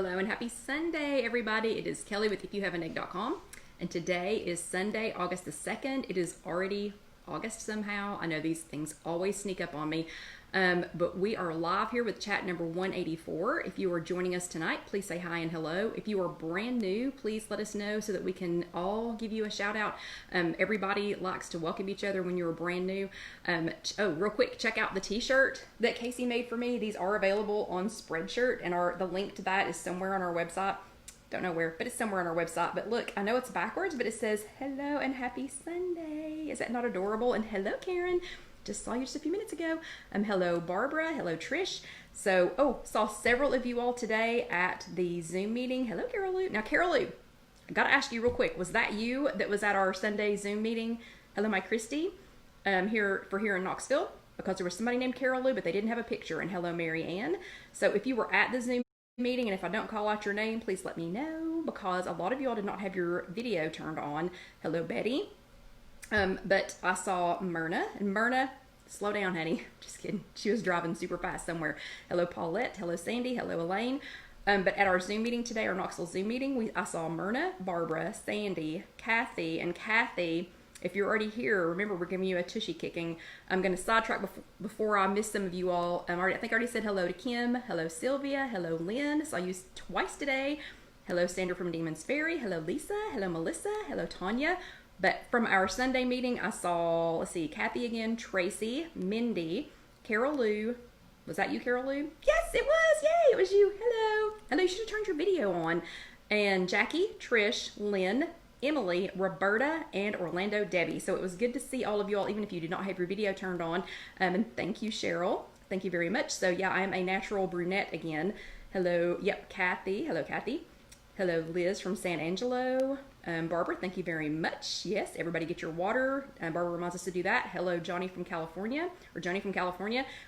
Hello and happy Sunday, everybody. It is Kelly with Ifyouhaveanegg.com, and today is Sunday, August the 2nd. It is already August somehow. I know these things always sneak up on me, but we are live here with chat number 184. If you are joining us tonight, please say hi and hello. If you are brand new, please let us know so that we can all give you a shout out. Everybody likes to welcome each other when you're brand new. Oh, real quick, check out the t-shirt that Casey made for me. These are available on Spreadshirt, and the link to that is somewhere on our website. Don't know where, but it's somewhere on our website. But look, I know it's backwards, but it says hello and happy Sunday. Is that not adorable? And hello, Karen. Just saw you just a few minutes ago. Hello, Barbara. Hello, Trish. So, saw several of you all today at the Zoom meeting. Hello, Carol Lou. Now, Carol Lou, I got to ask you real quick. Was that you that was at our Sunday Zoom meeting? Hello, my Christy, here in Knoxville, because there was somebody named Carol Lou, but they didn't have a picture. And hello, Mary Ann. So if you were at the Zoom meeting, and if I don't call out your name, please let me know, because a lot of you all did not have your video turned on. Hello, Betty. But I saw Myrna, and Myrna, slow down, honey. Just kidding. She was driving super fast somewhere. Hello, Paulette. Hello, Sandy. Hello, Elaine. But at our Zoom meeting today, our Knoxville Zoom meeting, I saw Myrna, Barbara, Sandy, Kathy, and Kathy. If you're already here, remember, we're giving you a tushy kicking. I'm going to sidetrack before I miss some of you all. I think I already said hello to Kim. Hello, Sylvia. Hello, Lynn. Saw you twice today. Hello, Sandra from Demon's Ferry. Hello, Lisa. Hello, Melissa. Hello, Tanya. But from our Sunday meeting, I saw, let's see, Kathy again, Tracy, Mindy, Carol Lou. Was that you, Carol Lou? Yes, it was. Yay, it was you. Hello. Hello, you should have turned your video on. And Jackie, Trish, Lynn, Emily, Roberta, and Orlando Debbie. So it was good to see all of you all, even if you did not have your video turned on. And thank you, Cheryl. Thank you very much. So yeah, I am a natural brunette again. Hello, yep, Kathy. Hello, Kathy. Hello, Liz from San Angelo. Barbara, thank you very much. Yes, everybody get your water. Barbara reminds us to do that. Hello, Johnny from California.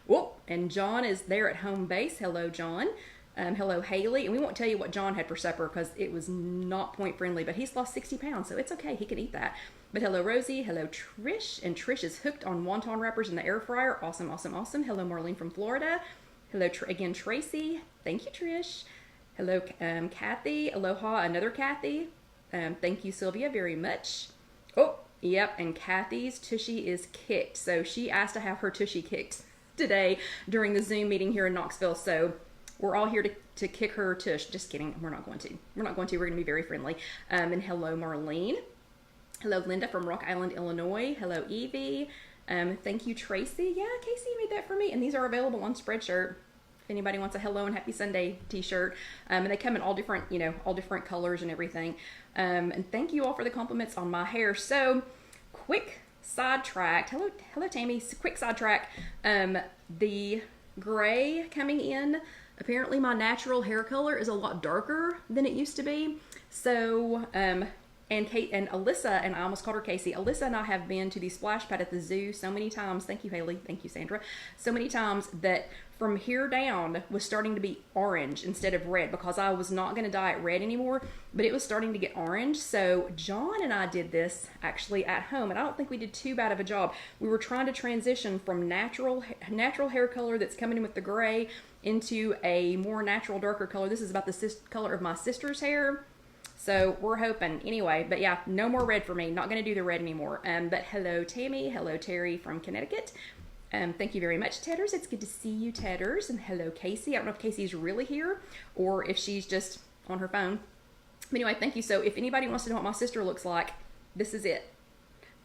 Whoa, and John is there at home base. Hello, John. Hello, Haley. And we won't tell you what John had for supper because it was not point friendly, but he's lost 60 pounds, so it's okay. He can eat that. But hello, Rosie. Hello, Trish. And Trish is hooked on wonton wrappers in the air fryer. Awesome, awesome, awesome. Hello, Marlene from Florida. Hello, again, Tracy. Thank you, Trish. Hello, Kathy. Aloha, another Kathy. Thank you, Sylvia, very much. Oh, yep, and Kathy's tushy is kicked. So she asked to have her tushy kicked today during the Zoom meeting here in Knoxville. So we're all here to kick her tush. Just kidding. We're not going to. We're going to be very friendly. And hello, Marlene. Hello, Linda from Rock Island, Illinois. Hello, Evie. Thank you, Tracy. Yeah, Casey made that for me. And these are available on Spreadshirt. If anybody wants a hello and happy Sunday t-shirt. And they come in all different, all different colors and everything. And thank you all for the compliments on my hair. So quick sidetrack. Hello, Tammy. Quick sidetrack. The gray coming in. Apparently my natural hair color is a lot darker than it used to be. So, and Alyssa, and I almost called her Casey. Alyssa and I have been to the splash pad at the zoo so many times. Thank you, Haley. Thank you, Sandra. So many times that from here down was starting to be orange instead of red, because I was not going to dye it red anymore, but it was starting to get orange. So John and I did this actually at home, and I don't think we did too bad of a job. We were trying to transition from natural hair color that's coming in with the gray into a more natural, darker color. This is about the color of my sister's hair. So we're hoping. Anyway, but yeah, no more red for me. Not going to do the red anymore. But hello, Tammy. Hello, Terry from Connecticut. Thank you very much, Tedders. It's good to see you, Tedders. And hello, Casey. I don't know if Casey's really here or if she's just on her phone. But anyway, thank you. So if anybody wants to know what my sister looks like, this is it.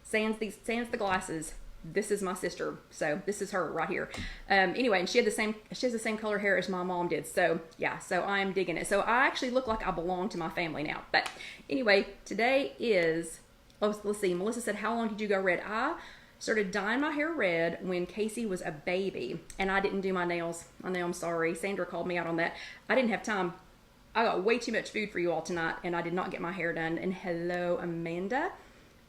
Sans the glasses. This is my sister. So this is her right here. Anyway, and she has the same color hair as my mom did. So yeah, so I'm digging it. So I actually look like I belong to my family now. But anyway, today is, let's see. Melissa said, how long did you go red? I started dyeing my hair red when Casey was a baby, and I didn't do my nails. I know, I'm sorry. Sandra called me out on that. I didn't have time. I got way too much food for you all tonight, and I did not get my hair done. And hello, Amanda.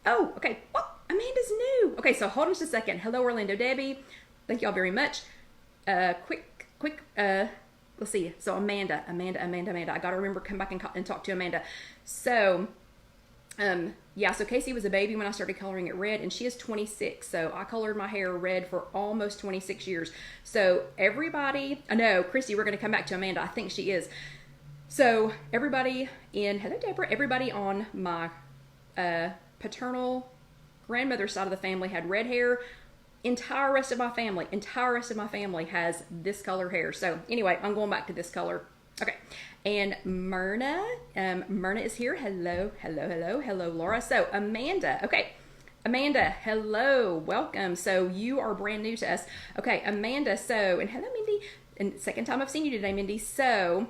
Oh, okay. Oh, Amanda's new. Okay, so hold on just a second. Hello, Orlando Debbie. Thank y'all very much. Quick, let's see. So Amanda. I got to remember, come back and talk to Amanda. So, yeah, so Casey was a baby when I started coloring it red, and she is 26. So I colored my hair red for almost 26 years. So everybody, I know, Christy, we're going to come back to Amanda. I think she is. So everybody hello Deborah, everybody on my paternal grandmother's side of the family had red hair. Entire rest of my family has this color hair. So anyway, I'm going back to this color. Okay. And Myrna is here. Hello, Laura. So Amanda, okay. Amanda, hello, welcome. So you are brand new to us. Okay, Amanda, so, and hello, Mindy. And second time I've seen you today, Mindy. So,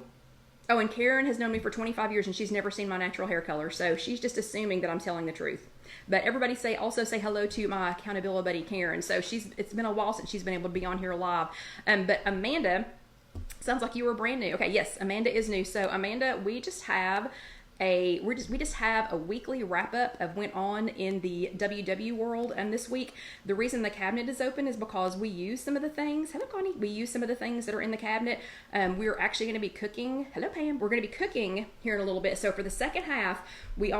oh, and Karen has known me for 25 years and she's never seen my natural hair color. So she's just assuming that I'm telling the truth. But everybody also say hello to my accountability buddy, Karen. So it's been a while since she's been able to be on here live. But Amanda, sounds like you were brand new. Okay, yes, Amanda is new. So Amanda, we just have a weekly wrap up of went on in the WW world this week. The reason the cabinet is open is because we use some of the things. Hello, Connie. We use some of the things that are in the cabinet. We're actually going to be cooking. Hello, Pam. We're going to be cooking here in a little bit. So for the second half, in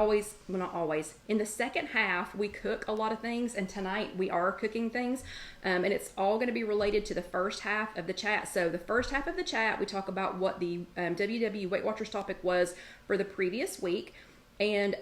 the second half, we cook a lot of things, and tonight we are cooking things. And it's all going to be related to the first half of the chat. So the first half of the chat, we talk about what the WW Weight Watchers topic was for the previous week. And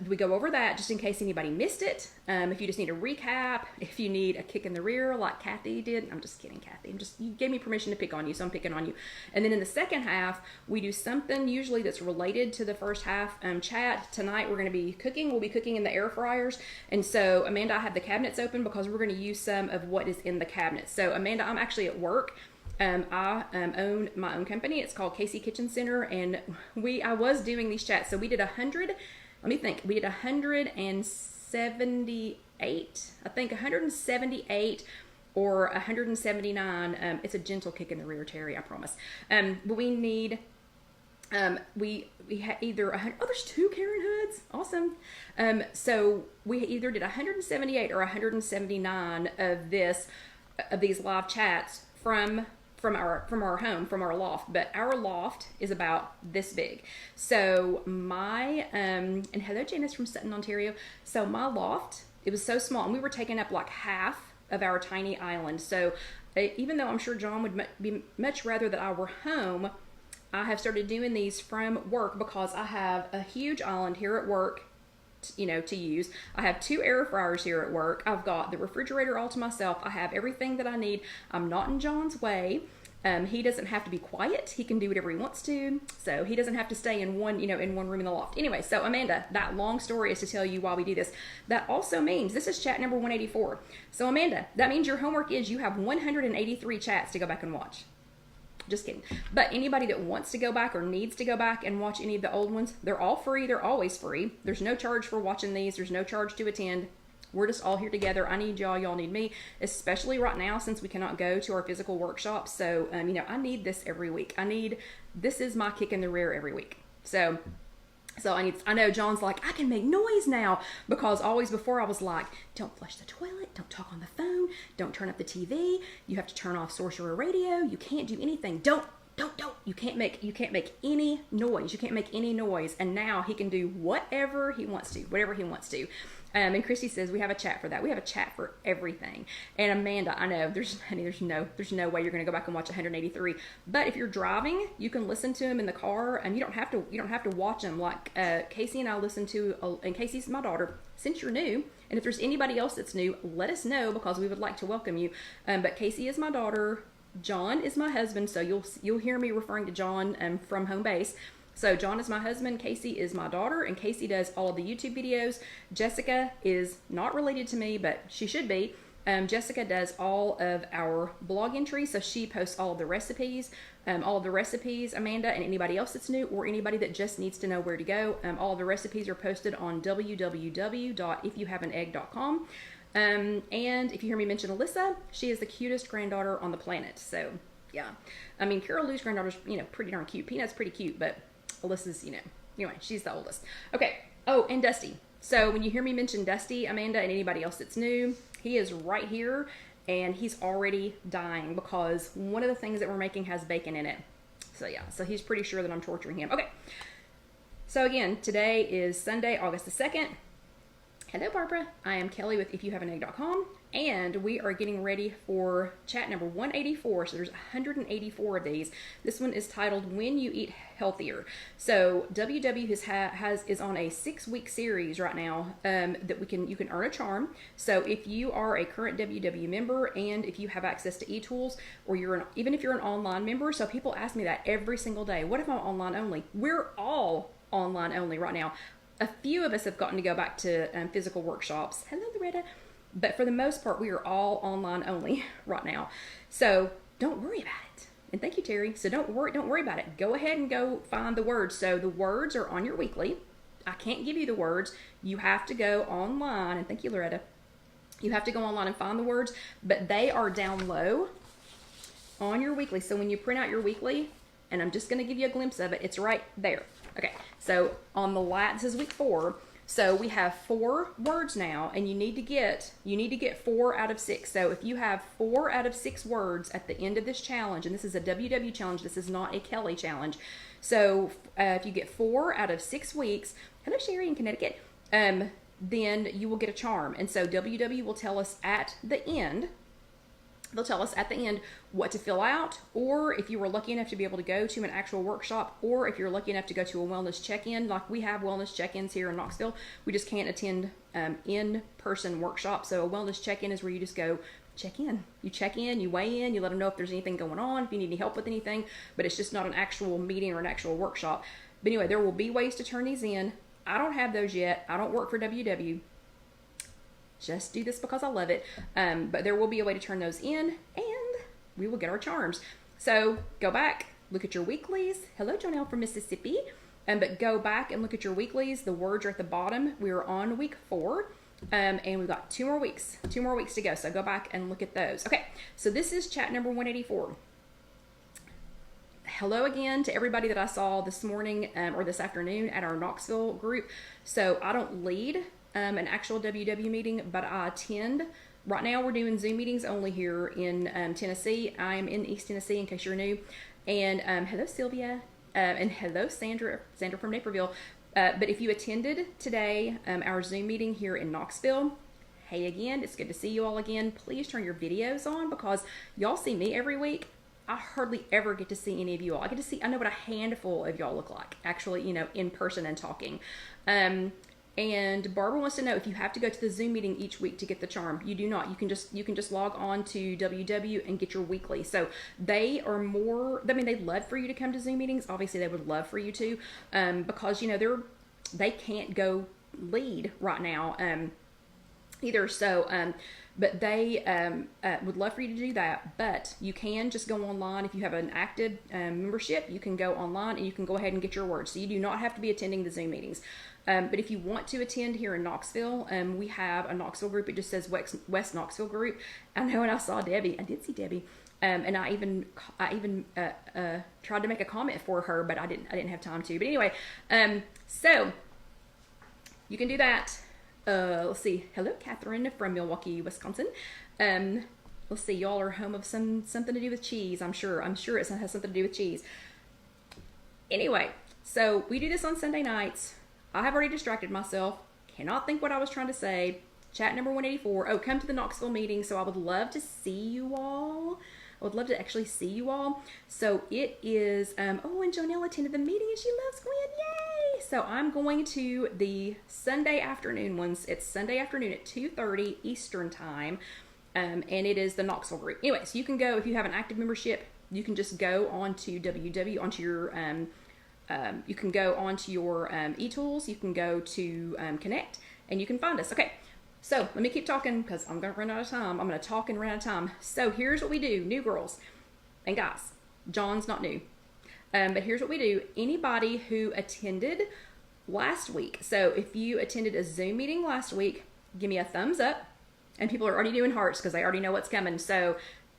we go over that just in case anybody missed it. If you just need a recap, if you need a kick in the rear like Kathy did. I'm just kidding, Kathy. You gave me permission to pick on you, so I'm picking on you. And then in the second half, we do something usually that's related to the first half chat. Tonight we're going to be cooking. We'll be cooking in the air fryers. And so Amanda, I have the cabinets open because we're going to use some of what is in the cabinets. So Amanda, I'm actually at work. I own my own company. It's called Casey Kitchen Center, and I was doing these chats. So we did 100. Let me think. We did 178. I think 178 or 179. It's a gentle kick in the rear, Terry. I promise. But we need. We either there's 2 Karen Hoods. Awesome. So we either did 178 or 179 of these live chats from our home, from our loft. But our loft is about this big. So and hello Janice from Sutton, Ontario. So my loft, it was so small, and we were taking up like half of our tiny island. So even though I'm sure John would be much rather that I were home, I have started doing these from work because I have a huge island here at work, to use. I have 2 air fryers here at work. I've got the refrigerator all to myself. I have everything that I need. I'm not in John's way. He doesn't have to be quiet. He can do whatever he wants to. So he doesn't have to stay in one room in the loft. Anyway, so Amanda, that long story is to tell you why we do this. That also means this is chat number 184. So Amanda, that means your homework is you have 183 chats to go back and watch. Just kidding. But anybody that wants to go back or needs to go back and watch any of the old ones, they're all free. They're always free. There's no charge for watching these. There's no charge to attend. We're just all here together. I need y'all. Y'all need me, especially right now since we cannot go to our physical workshops. So, I need this every week. This is my kick in the rear every week. So I know John's like, I can make noise now, because always before I was like, don't flush the toilet, don't talk on the phone, don't turn up the TV, you have to turn off Sorcerer Radio, you can't do anything, don't, you can't make any noise, and now he can do whatever he wants to. And Christy says we have a chat for that. We have a chat for everything. And Amanda, I know there's no way you're going to go back and watch 183. But if you're driving, you can listen to them in the car, and you don't have to watch them like Casey and I listen to. And Casey's my daughter. Since you're new, and if there's anybody else that's new, let us know because we would like to welcome you. But Casey is my daughter. John is my husband. So you'll hear me referring to John from home base. So John is my husband, Casey is my daughter, and Casey does all of the YouTube videos. Jessica is not related to me, but she should be. Jessica does all of our blog entries, so she posts all of the recipes. Amanda, and anybody else that's new or anybody that just needs to know where to go. All of the recipes are posted on www.ifyouhaveanegg.com. And if you hear me mention Alyssa, she is the cutest granddaughter on the planet. So, yeah. Carol Lou's granddaughter's, pretty darn cute. Peanut's pretty cute, but Alyssa's, anyway, she's the oldest. Okay. Oh, and Dusty. So when you hear me mention Dusty, Amanda, and anybody else that's new, he is right here, and he's already dying because one of the things that we're making has bacon in it. So yeah, so he's pretty sure that I'm torturing him. Okay. So again, today is Sunday, August the 2nd, Hello, Barbara. I am Kelly with Ifyouhaveanegg.com, and we are getting ready for chat number 184. So there's 184 of these. This one is titled "When You Eat Healthier." So WW is on a 6-week series right now that you can earn a charm. So if you are a current WW member and if you have access to eTools, or even if you're an online member. So people ask me that every single day. What if I'm online only? We're all online only right now. A few of us have gotten to go back to physical workshops. Hello, Loretta. But for the most part, we are all online only right now. So don't worry about it. And thank you, Terry. So don't worry about it. Go ahead and go find the words. So the words are on your weekly. I can't give you the words. You have to go online. And thank you, Loretta. You have to go online and find the words. But they are down low on your weekly. So when you print out your weekly, and I'm just going to give you a glimpse of it, it's right there. Okay, so on the this is week 4. So we have 4 words now, and you need to get 4 out of 6. So if you have 4 out of 6 words at the end of this challenge, and this is a WW challenge, this is not a Kelly challenge. So if you get 4 out of 6 weeks, hello Sherry in Connecticut, then you will get a charm. And so WW will tell us at the end. They'll tell us at the end what to fill out, or if you were lucky enough to be able to go to an actual workshop, or if you're lucky enough to go to a wellness check-in, like we have wellness check-ins here in Knoxville. We just can't attend in-person workshops. So a wellness check-in is where you just go check in. You check in, you weigh in, you let them know if there's anything going on, if you need any help with anything, but it's just not an actual meeting or an actual workshop. But anyway, there will be ways to turn these in. I don't have those yet. I don't work for WW. Just do this because I love it. But there will be a way to turn those in, and we will get our charms. So go back, look at your weeklies. Hello, Jonelle from Mississippi. But go back and look at your weeklies. The words are at the bottom. We are on week 4, and we've got 2 more weeks. 2 more weeks to go. So go back and look at those. Okay, so this is chat number 184. Hello again to everybody that I saw this morning or this afternoon at our Knoxville group. So I don't lead an actual WW meeting, but I attend. Right now we're doing Zoom meetings only here in Tennessee. I'm in East Tennessee in case you're new. And hello Sylvia, and hello Sandra from Naperville. But if you attended today our Zoom meeting here in Knoxville, hey again, it's good to see you all again. Please turn your videos on because y'all see me every week. I hardly ever get to see any of you all. I know what a handful of y'all look like, actually, in person and talking. And Barbara wants to know if you have to go to the Zoom meeting each week to get the charm. You do not. You can just log on to WW and get your weekly. So they are more. I mean, they'd love for you to come to Zoom meetings. Obviously, they would love for you to, because they can't go lead right now either. So, but they would love for you to do that. But you can just go online if you have an active membership. You can go online and you can go ahead and get your words. So you do not have to be attending the Zoom meetings. But if you want to attend here in Knoxville, we have a Knoxville group. It just says West Knoxville group. I know, and I saw Debbie. I did see Debbie, and I even tried to make a comment for her, but I didn't have time to. But anyway, so you can do that. Let's see. Hello, Catherine from Milwaukee, Wisconsin. Let's see. Y'all are home of something to do with cheese. I'm sure it has something to do with cheese. Anyway, so we do this on Sunday nights. I have already distracted myself. Cannot think what I was trying to say. Chat number 184. Oh, come to the Knoxville meeting. So I would love to see you all. I would love to actually see you all. So it is, oh, and Jonelle attended the meeting and she loves Gwen. Yay! So I'm going to the Sunday afternoon ones. It's Sunday afternoon at 2:30 Eastern time. And it is the Knoxville group. Anyway, so you can go, if you have an active membership, you can just go onto WW, onto your, you can go onto your eTools, you can go to Connect, and you can find us. Okay, so let me keep talking because I'm going to run out of time. I'm going to talk and run out of time. So here's what we do, new girls and guys. John's not new. But here's what we do. Anybody who attended last week, so if you attended a Zoom meeting last week, give me a thumbs up. And people are already doing hearts because they already know what's coming. So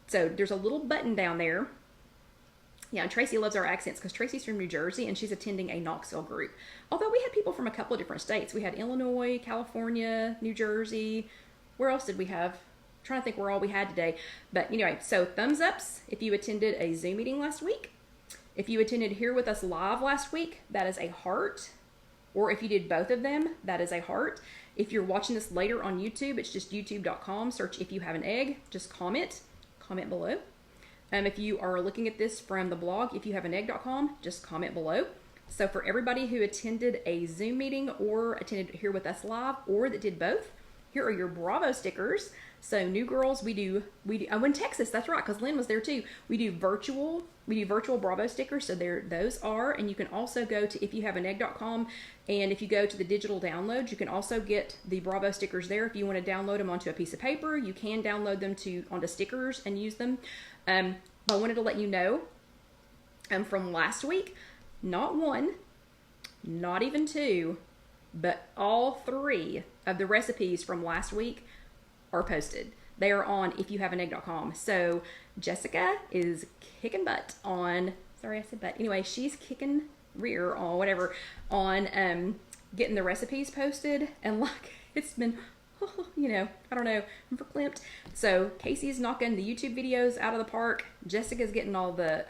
there's a little button down there. Yeah, and Tracy loves our accents because Tracy's from New Jersey and she's attending a Knoxville group. Although we had people from a couple of different states. We had Illinois, California, New Jersey. Where else did we have? I'm trying to think where all we had today. But anyway, so thumbs ups if you attended a Zoom meeting last week. If you attended here with us live last week, that is a heart. Or if you did both of them, that is a heart. If you're watching this later on YouTube, it's just youtube.com, search If You Have an Egg, just comment below. If you are looking at this from the blog, ifyouhaveanegg.com, just comment below. So for everybody who attended a Zoom meeting or attended here with us live or that did both, here are your Bravo stickers. So new girls, we do oh, in Texas, that's right, because Lynn was there too. We do virtual Bravo stickers, so there those are, and you can also go to ifyouhaveanegg.com, and if you go to the digital downloads, you can also get the Bravo stickers there. If you want to download them onto a piece of paper, you can download them onto stickers and use them. But I wanted to let you know from last week, not one, not even two, but all three of the recipes from last week are posted. They are on ifyouhaveanegg.com. So Jessica is kicking butt on, sorry I said butt, anyway, she's kicking rear or whatever on getting the recipes posted, and like it's been you know, I don't know, I'm verklempt. So Casey's knocking the YouTube videos out of the park. Jessica's getting all the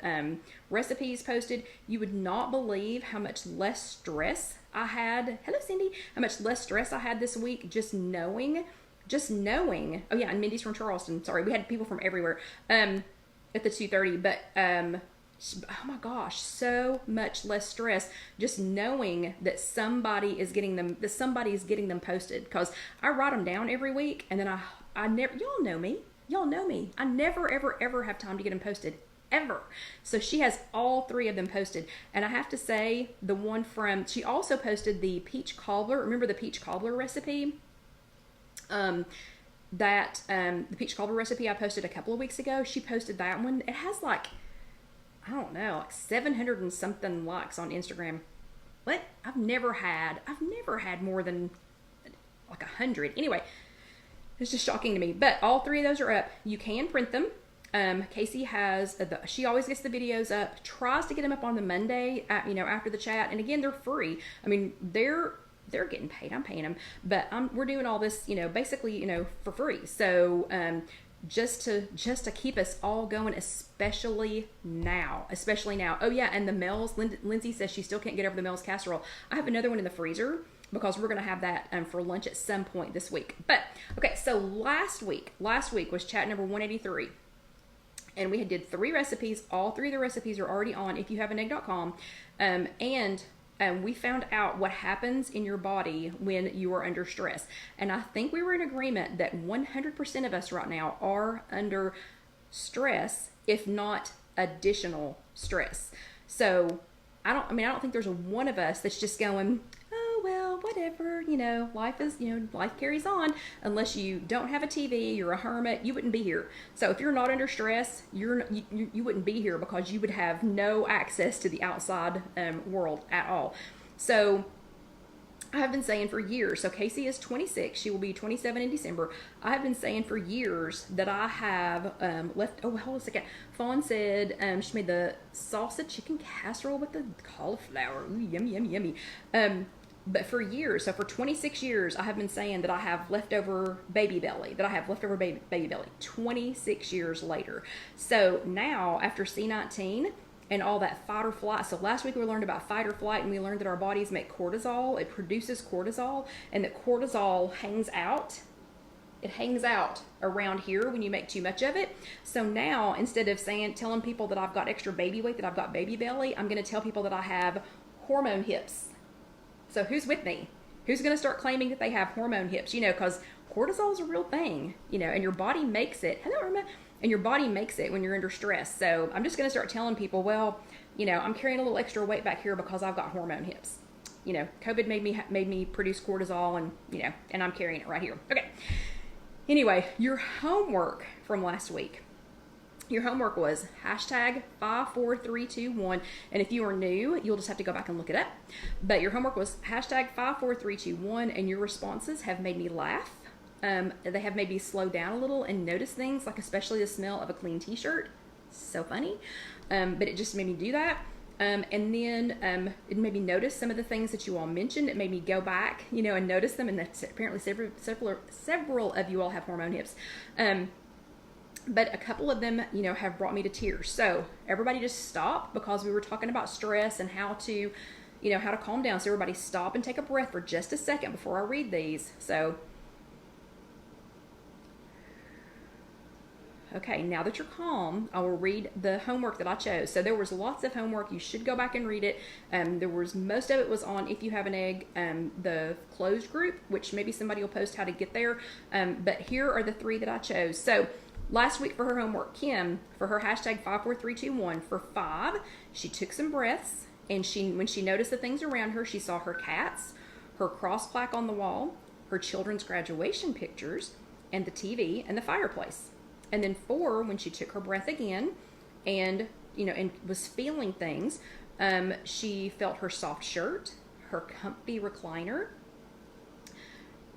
recipes posted. You would not believe how much less stress I had. Hello, Cindy. How much less stress I had this week just knowing. Oh yeah, and Mindy's from Charleston. Sorry, we had people from everywhere at the 2:30, but oh my gosh, so much less stress just knowing that somebody is getting them posted, because I write them down every week, and then I never, y'all know me, I never ever have time to get them posted ever. So she has all three of them posted, and I have to say, the one she also posted the peach cobbler. Remember the peach cobbler recipe? The peach cobbler recipe I posted a couple of weeks ago. She posted that one. It has like, I don't know, like 700 and something likes on Instagram. What? I've never had more than like 100. Anyway, it's just shocking to me. But all three of those are up. You can print them. Casey has she always gets the videos up, tries to get them up on the Monday, after the chat. And again, they're free. I mean, they're getting paid. I'm paying them, but we're doing all this, basically, for free. So, just to keep us all going, especially now. Oh yeah, and the Mel's, Lindsay says she still can't get over the Mel's casserole. I have another one in the freezer because we're going to have that for lunch at some point this week. But okay, so last week was chat number 183. And we did 3 recipes. All 3 of the recipes are already on ifyouhaveanegg.com. And we found out what happens in your body when you are under stress. And I think we were in agreement that 100% of us right now are under stress, if not additional stress. So I don't think there's one of us that's just going, oh, well, whatever, life carries on. Unless you don't have a TV, you're a hermit, you wouldn't be here. So if you're not under stress, you wouldn't be here, because you would have no access to the outside world at all. So I have been saying for years, so Casey is 26, she will be 27 in December. I have been saying for years that I have hold on a second. Fawn said she made the salsa chicken casserole with the cauliflower. Ooh, yummy, yummy, yummy. But for years, so for 26 years, I have been saying that I have leftover baby belly, 26 years later. So now, after C19 and all that fight or flight, so last week we learned about fight or flight, and we learned that our bodies make cortisol. It produces cortisol, and that cortisol hangs out. It hangs out around here when you make too much of it. So now, instead of telling people that I've got extra baby weight, that I've got baby belly, I'm going to tell people that I have hormone hips. So who's with me? Who's going to start claiming that they have hormone hips? Because cortisol is a real thing, and your body makes it. Hello, Irma. And your body makes it when you're under stress. So I'm just going to start telling people, well, I'm carrying a little extra weight back here because I've got hormone hips. COVID made me produce cortisol, and, and I'm carrying it right here. Okay. Anyway, your homework from last week. Your homework was #54321, and if you are new, you'll just have to go back and look it up. But your homework was #54321, and your responses have made me laugh. They have made me slow down a little and notice things, like especially the smell of a clean t-shirt. So funny. But it just made me do that. And then it made me notice some of the things that you all mentioned. It made me go back, and notice them. And that's apparently several of you all have hormone hips. But a couple of them, have brought me to tears. So everybody just stop, because we were talking about stress and how to, how to calm down. So everybody stop and take a breath for just a second before I read these. So, okay, now that you're calm, I will read the homework that I chose. So there was lots of homework. You should go back and read it. Most of it was on If You Have an Egg, the closed group, which maybe somebody will post how to get there. But here are the 3 that I chose. So last week for her homework, Kim, for her hashtag 54321, for 5, she took some breaths, and when she noticed the things around her, she saw her cats, her cross plaque on the wall, her children's graduation pictures, and the TV and the fireplace. And then 4, when she took her breath again and, and was feeling things, she felt her soft shirt, her comfy recliner,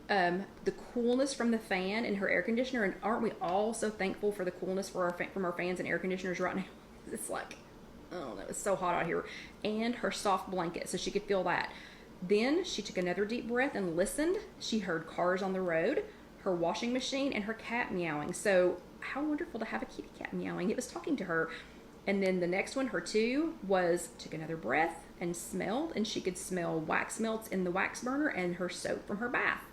the coolness from the fan and her air conditioner. And aren't we all so thankful for the coolness from our fans and air conditioners right now? It's like, oh, it's so hot out here. And her soft blanket, so she could feel that. Then she took another deep breath and listened. She heard cars on the road, her washing machine, and her cat meowing. So how wonderful to have a kitty cat meowing. It was talking to her. And then the next one, her 2, was took another breath and smelled, and she could smell wax melts in the wax burner and her soap from her bath.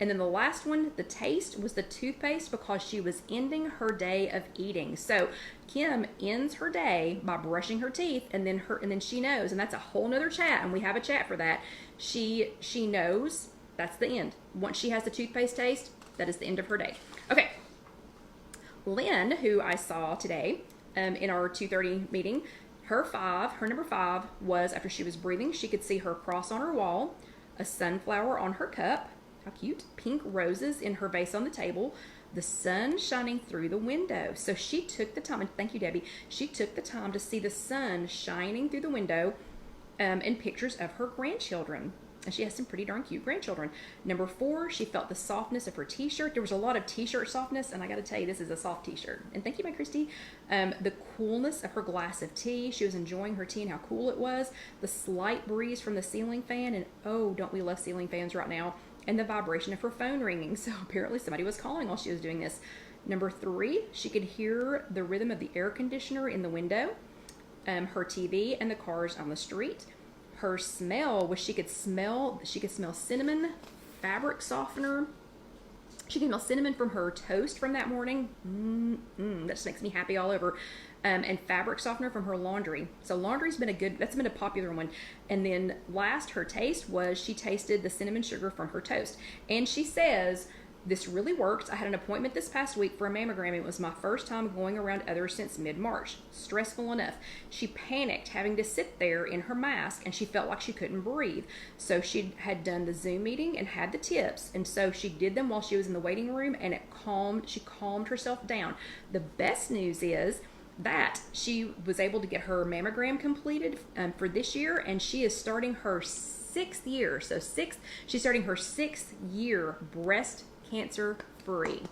And then the last one, the taste, was the toothpaste, because she was ending her day of eating. So Kim ends her day by brushing her teeth, and then she knows, and that's a whole nother chat, and we have a chat for that. She knows that's the end. Once she has the toothpaste taste, that is the end of her day. Okay. Lynn, who I saw today in our 2:30 meeting, her number 5 was, after she was breathing, she could see her cross on her wall, a sunflower on her cup, how cute, pink roses in her vase on the table, the sun shining through the window. So she took the time, and thank you, Debbie, she took the time to see the sun shining through the window, and pictures of her grandchildren. And she has some pretty darn cute grandchildren. Number 4, she felt the softness of her t-shirt. There was a lot of t-shirt softness, and I got to tell you, this is a soft t-shirt. And thank you, my Christy. The coolness of her glass of tea. She was enjoying her tea and how cool it was. The slight breeze from the ceiling fan, and oh, don't we love ceiling fans right now. And the vibration of her phone ringing. So apparently somebody was calling while she was doing this. Number 3, she could hear the rhythm of the air conditioner in the window, her TV, and the cars on the street. Her smell was she could smell cinnamon, fabric softener. She could smell cinnamon from her toast from that morning. That just makes me happy all over. And fabric softener from her laundry. So laundry's been that's been a popular one. And then last, her taste was she tasted the cinnamon sugar from her toast. And she says, this really worked. I had an appointment this past week for a mammogram. It was my first time going around others since mid-March. Stressful enough. She panicked having to sit there in her mask, and she felt like she couldn't breathe. So she had done the Zoom meeting and had the tips, and so she did them while she was in the waiting room, and she calmed herself down. The best news is that she was able to get her mammogram completed for this year, and she is starting her 6th year. So she's starting her 6th year breast cancer free.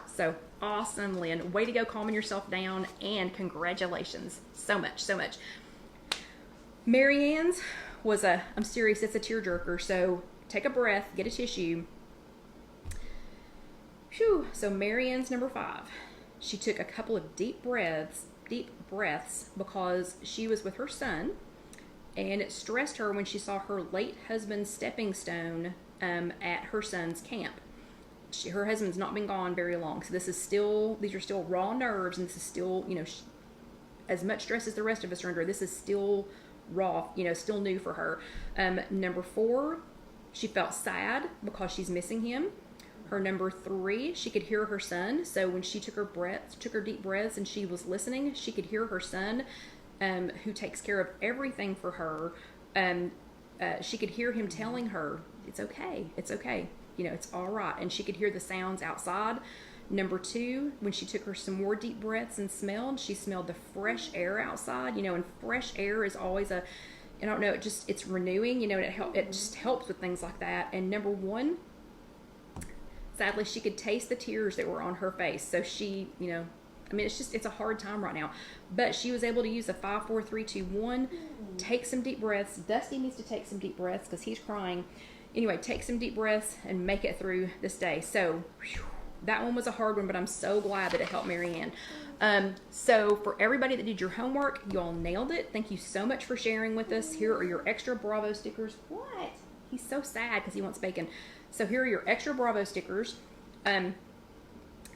So awesome, Lynn. Way to go calming yourself down, and congratulations. So much. Marianne's was I'm serious, it's a tearjerker. So take a breath, get a tissue. Phew. So Marianne's number 5. She took a couple of deep breaths because she was with her son, and it stressed her when she saw her late husband's stepping stone at her son's camp. Her husband's not been gone very long, so these are still raw nerves, and this is still, as much stress as the rest of us are under. This is still raw, still new for her. Number 4, she felt sad because she's missing him. Her number 3, she could hear her son. So when she took her deep breaths, and she was listening, she could hear her son, who takes care of everything for her. She could hear him telling her, it's okay, it's all right. And she could hear the sounds outside. Number 2, when she took her some more deep breaths and she smelled the fresh air outside, and fresh air is always it's renewing, and it just helps with things like that. And number 1, sadly, she could taste the tears that were on her face. So she, it's a hard time right now. But she was able to use a 5, 4, 3, 2, 1. Take some deep breaths. Dusty needs to take some deep breaths because he's crying. Anyway, take some deep breaths and make it through this day. So, that one was a hard one, but I'm so glad that it helped Marianne. So for everybody that did your homework, you all nailed it. Thank you so much for sharing with us. Here are your extra Bravo stickers. What? He's so sad because he wants bacon. So here are your extra Bravo stickers.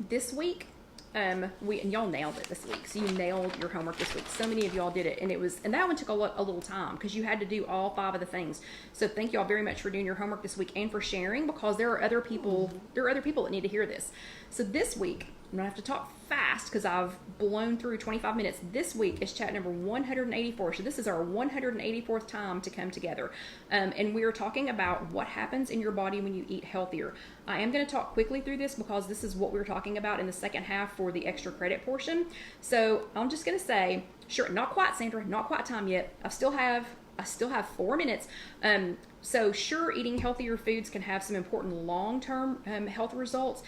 This week, and y'all nailed it this week. So you nailed your homework this week. So many of y'all did it, and that one took a little time because you had to do all 5 of the things. So thank y'all very much for doing your homework this week and for sharing, because there are other people that need to hear this. So this week, I'm gonna have to talk fast because I've blown through 25 minutes. This week is chat number 184. So this is our 184th time to come together. And we are talking about what happens in your body when you eat healthier. I am going to talk quickly through this because this is what we were talking about in the second half for the extra credit portion. So I'm just going to say, sure, not quite, Sandra, not quite time yet. I still have 4 minutes. So sure, eating healthier foods can have some important long-term health results.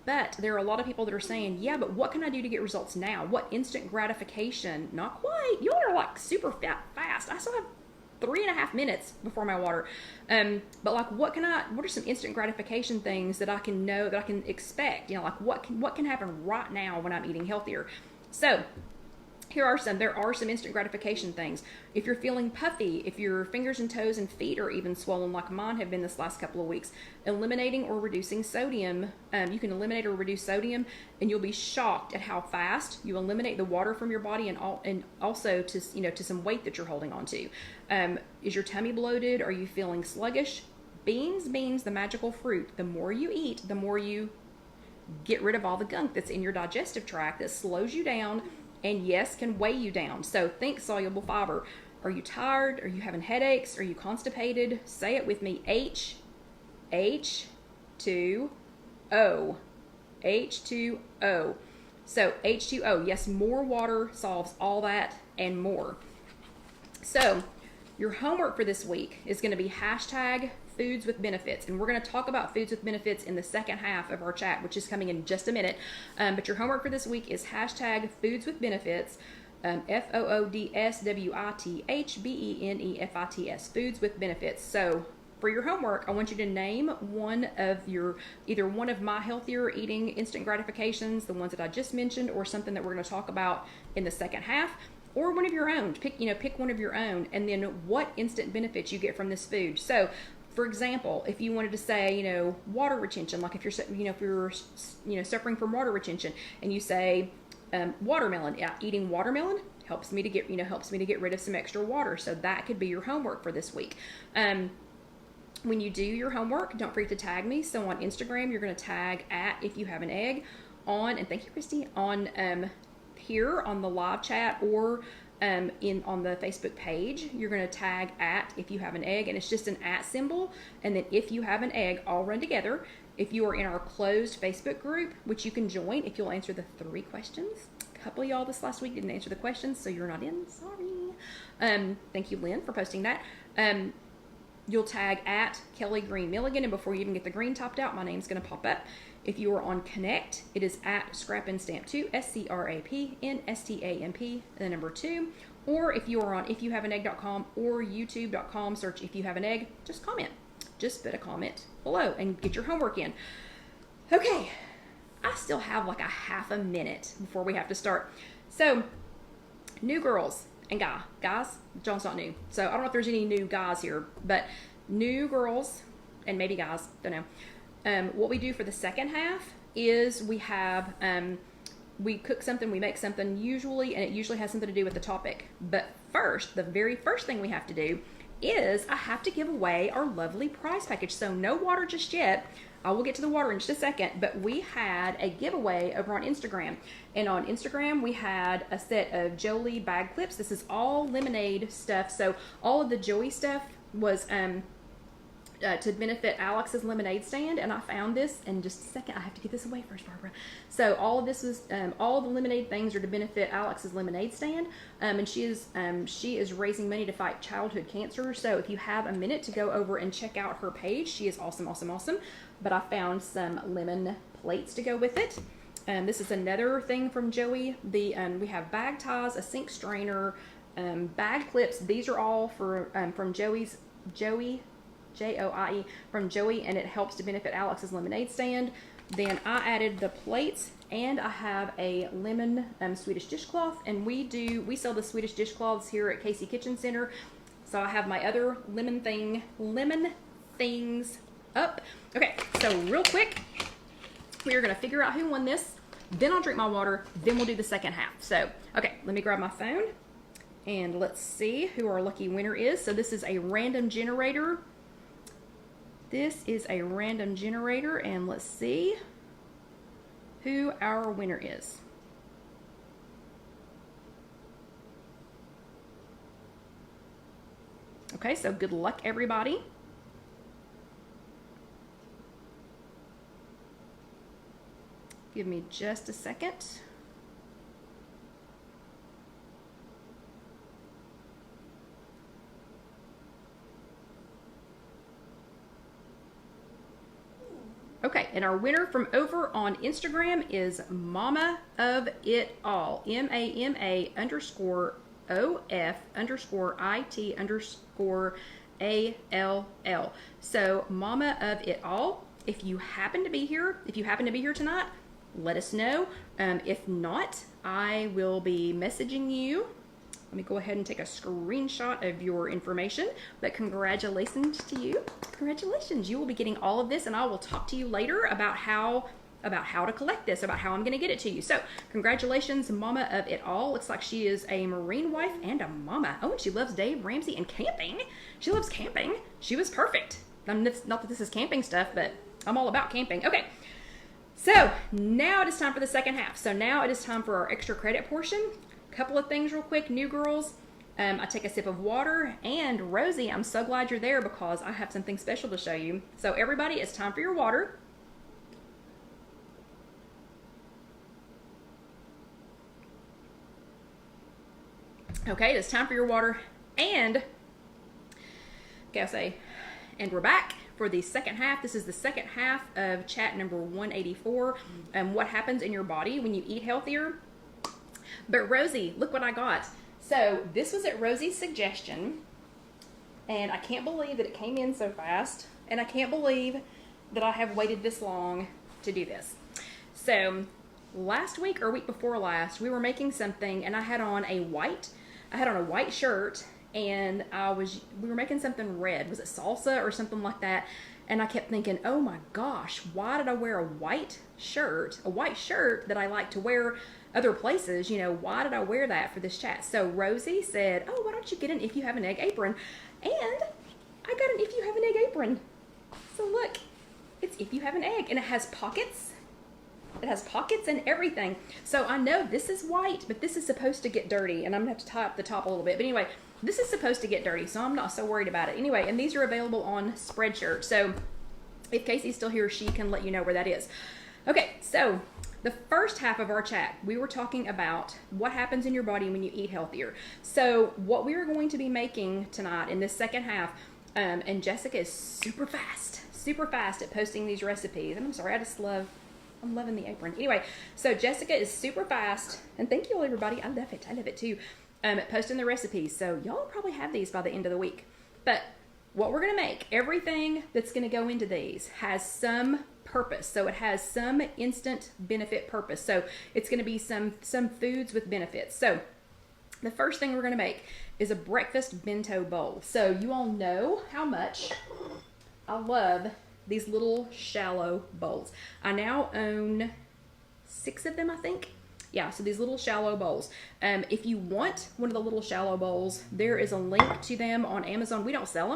But there are a lot of people that are saying, yeah, but what can I do to get results now? What instant gratification? Not quite. You are like super fast. I still have 3.5 minutes before my water. But like, what are some instant gratification things that I can know, that I can expect? You know, like what can happen right now when I'm eating healthier? So there are some instant gratification things. If you're feeling puffy, if your fingers and toes and feet are even swollen like mine have been this last couple of weeks, eliminating or reducing sodium, you can eliminate or reduce sodium, and you'll be shocked at how fast you eliminate the water from your body, and also to some weight that you're holding on to. Is your tummy bloated? Are you feeling sluggish? Beans, the magical fruit. The more you eat, the more you get rid of all the gunk that's in your digestive tract that slows you down, and yes, can weigh you down. So think soluble fiber. Are you tired? Are you having headaches? Are you constipated? Say it with me. H2O. H2O. So H2O. Yes, more water solves all that and more. So your homework for this week is going to be hashtag foods with benefits. And we're going to talk about foods with benefits in the second half of our chat, which is coming in just a minute. But your homework for this week is hashtag foods with benefits, FOODSWITHBENEFITS, foods with benefits. So for your homework, I want you to name either one of my healthier eating instant gratifications, the ones that I just mentioned, or something that we're going to talk about in the second half, or one of your own. Pick one of your own, and then what instant benefits you get from this food. So for example, if you wanted to say, water retention, like if you're suffering from water retention, and you say watermelon, eating watermelon helps me to get rid of some extra water. So that could be your homework for this week. When you do your homework, don't forget to tag me. So on Instagram, you're going to tag at Ifyouhaveanegg and thank you, Christy, on here on the live chat, or on the Facebook page, you're going to tag at Ifyouhaveanegg, and it's just an at symbol, and then Ifyouhaveanegg, all run together. If you are in our closed Facebook group, which you can join if you'll answer the 3 questions. A couple of y'all this last week didn't answer the questions, so you're not in. Sorry. Thank you, Lynn, for posting that. You'll tag at Kelly Green Milligan, and before you even get the green topped out, my name's going to pop up. If you are on Connect, it is at ScrapNstamp2, ScrapNstamp, the number 2. Or if you are on ifyouhaveanegg.com or youtube.com, search Ifyouhaveanegg, just comment. Just put a comment below and get your homework in. Okay, I still have like a half a minute before we have to start. So, new girls and guys, John's not new. So I don't know if there's any new guys here, but new girls and maybe guys, don't know. What we do for the second half is we have, we cook something, we make something usually, and it usually has something to do with the topic. But first, the very first thing we have to do is I have to give away our lovely prize package. So no water just yet. I will get to the water in just a second, but we had a giveaway over on Instagram. And on Instagram, we had a set of Jolie bag clips. This is all lemonade stuff. So all of the Joey stuff was to benefit Alex's lemonade stand, and I found this in just a second. I have to get this away first, Barbara. So all of this was all of the lemonade things are to benefit Alex's lemonade stand, and she is raising money to fight childhood cancer. So if you have a minute to go over and check out her page, she is awesome. But I found some lemon plates to go with it. This is another thing from Joey. We have bag ties, a sink strainer, bag clips. These are all from Joey, Joie, from Joey, and it helps to benefit Alex's lemonade stand. Then I added the plates, and I have a lemon Swedish dishcloth, and we sell the Swedish dishcloths here at Casey Kitchen Center. So I have my other lemon things up. Okay, so real quick, we are gonna figure out who won this. Then I'll drink my water. Then we'll do the second half. So, okay, let me grab my phone and let's see who our lucky winner is. So this is a random generator. This is a random generator, and let's see who our winner is. Okay, so good luck, everybody. Give me just a second. Okay, and our winner from over on Instagram is Mama of It All. MAMA_OF_IT_ALL. So Mama of It All. If you happen to be here tonight, let us know. If not, I will be messaging you. Let me go ahead and take a screenshot of your information. But congratulations to you. Congratulations. You will be getting all of this, and I will talk to you later about how to collect this, about how I'm going to get it to you. So congratulations, Mama of It All. Looks like she is a Marine wife and a mama. Oh, and she loves Dave Ramsey and camping. She loves camping. She was perfect. Not that this is camping stuff, but I'm all about camping. Okay. So now it is time for the second half. So now it is time for our extra credit portion. Couple of things real quick, new girls. I take a sip of water, and Rosie, I'm so glad you're there because I have something special to show you. So everybody, it's time for your water. Okay, it's time for your water, and okay, I'll say, and we're back for the second half. This is the second half of chat number 184. What happens in your body when you eat healthier? But Rosie, look what I got. So this was at Rosie's suggestion, and I can't believe that it came in so fast, and I can't believe that I have waited this long to do this. So last week or week before last, we were making something, and I had on a white shirt, and we were making something red. Was it salsa or something like that? And I kept thinking, oh my gosh, why did I wear a white shirt that I like to wear other places? You know, why did I wear that for this chat? So Rosie said, oh, why don't you get an If You Have an Egg apron? And I got an If You Have an Egg apron. So look, it's If You Have an Egg, and it has pockets. It has pockets and everything. So I know this is white, but this is supposed to get dirty, and I'm gonna have to tie up the top a little bit. But anyway, this is supposed to get dirty, so I'm not so worried about it. Anyway, and these are available on Spreadshirt. So if Casey's still here, she can let you know where that is. Okay, so the first half of our chat, we were talking about what happens in your body when you eat healthier. So what we are going to be making tonight in this second half, and Jessica is super fast at posting these recipes. And I'm sorry, I'm loving the apron. Anyway, so Jessica is super fast, and thank you all, everybody. I love it too. At posting the recipes. So y'all probably have these by the end of the week. But what we're gonna make, everything that's gonna go into these has some purpose. So it has some instant benefit purpose. So it's gonna be some foods with benefits. So the first thing we're gonna make is a breakfast bento bowl. So you all know how much I love these little shallow bowls. I now own 6 of them, I think. Yeah, so these little shallow bowls. If you want one of the little shallow bowls, there is a link to them on Amazon. We don't sell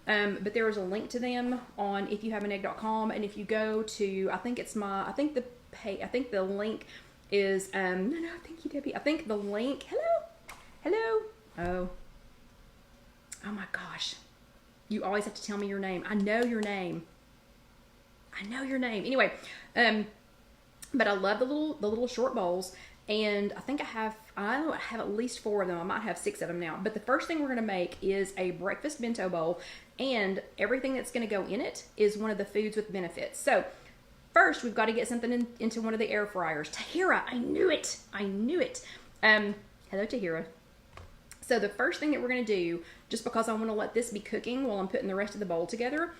them, but there is a link to them on ifyouhaveanegg.com. And if you go to, I think the link is, no, thank you, Debbie. I think the link, hello. Oh my gosh. You always have to tell me your name. I know your name. Anyway, but I love the little short bowls, and I think I have at least 4 of them. I might have 6 of them now. But the first thing we're going to make is a breakfast bento bowl, and everything that's going to go in it is one of the foods with benefits. So first, we've got to get something into one of the air fryers. Tahira, I knew it. Hello, Tahira. So the first thing that we're going to do, just because I want to let this be cooking while I'm putting the rest of the bowl together,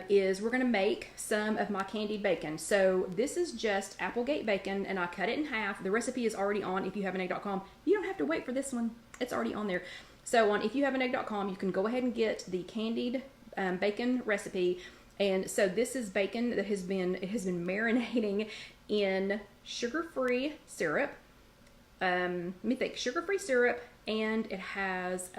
is we're going to make some of my candied bacon. So this is just Applegate bacon, and I cut it in half. The recipe is already on ifyouhaveanegg.com. You don't have to wait for this one. It's already on there. So on ifyouhaveanegg.com, you can go ahead and get the candied bacon recipe. And so this is bacon that has been marinating in sugar-free syrup. Let me think, sugar-free syrup, and it has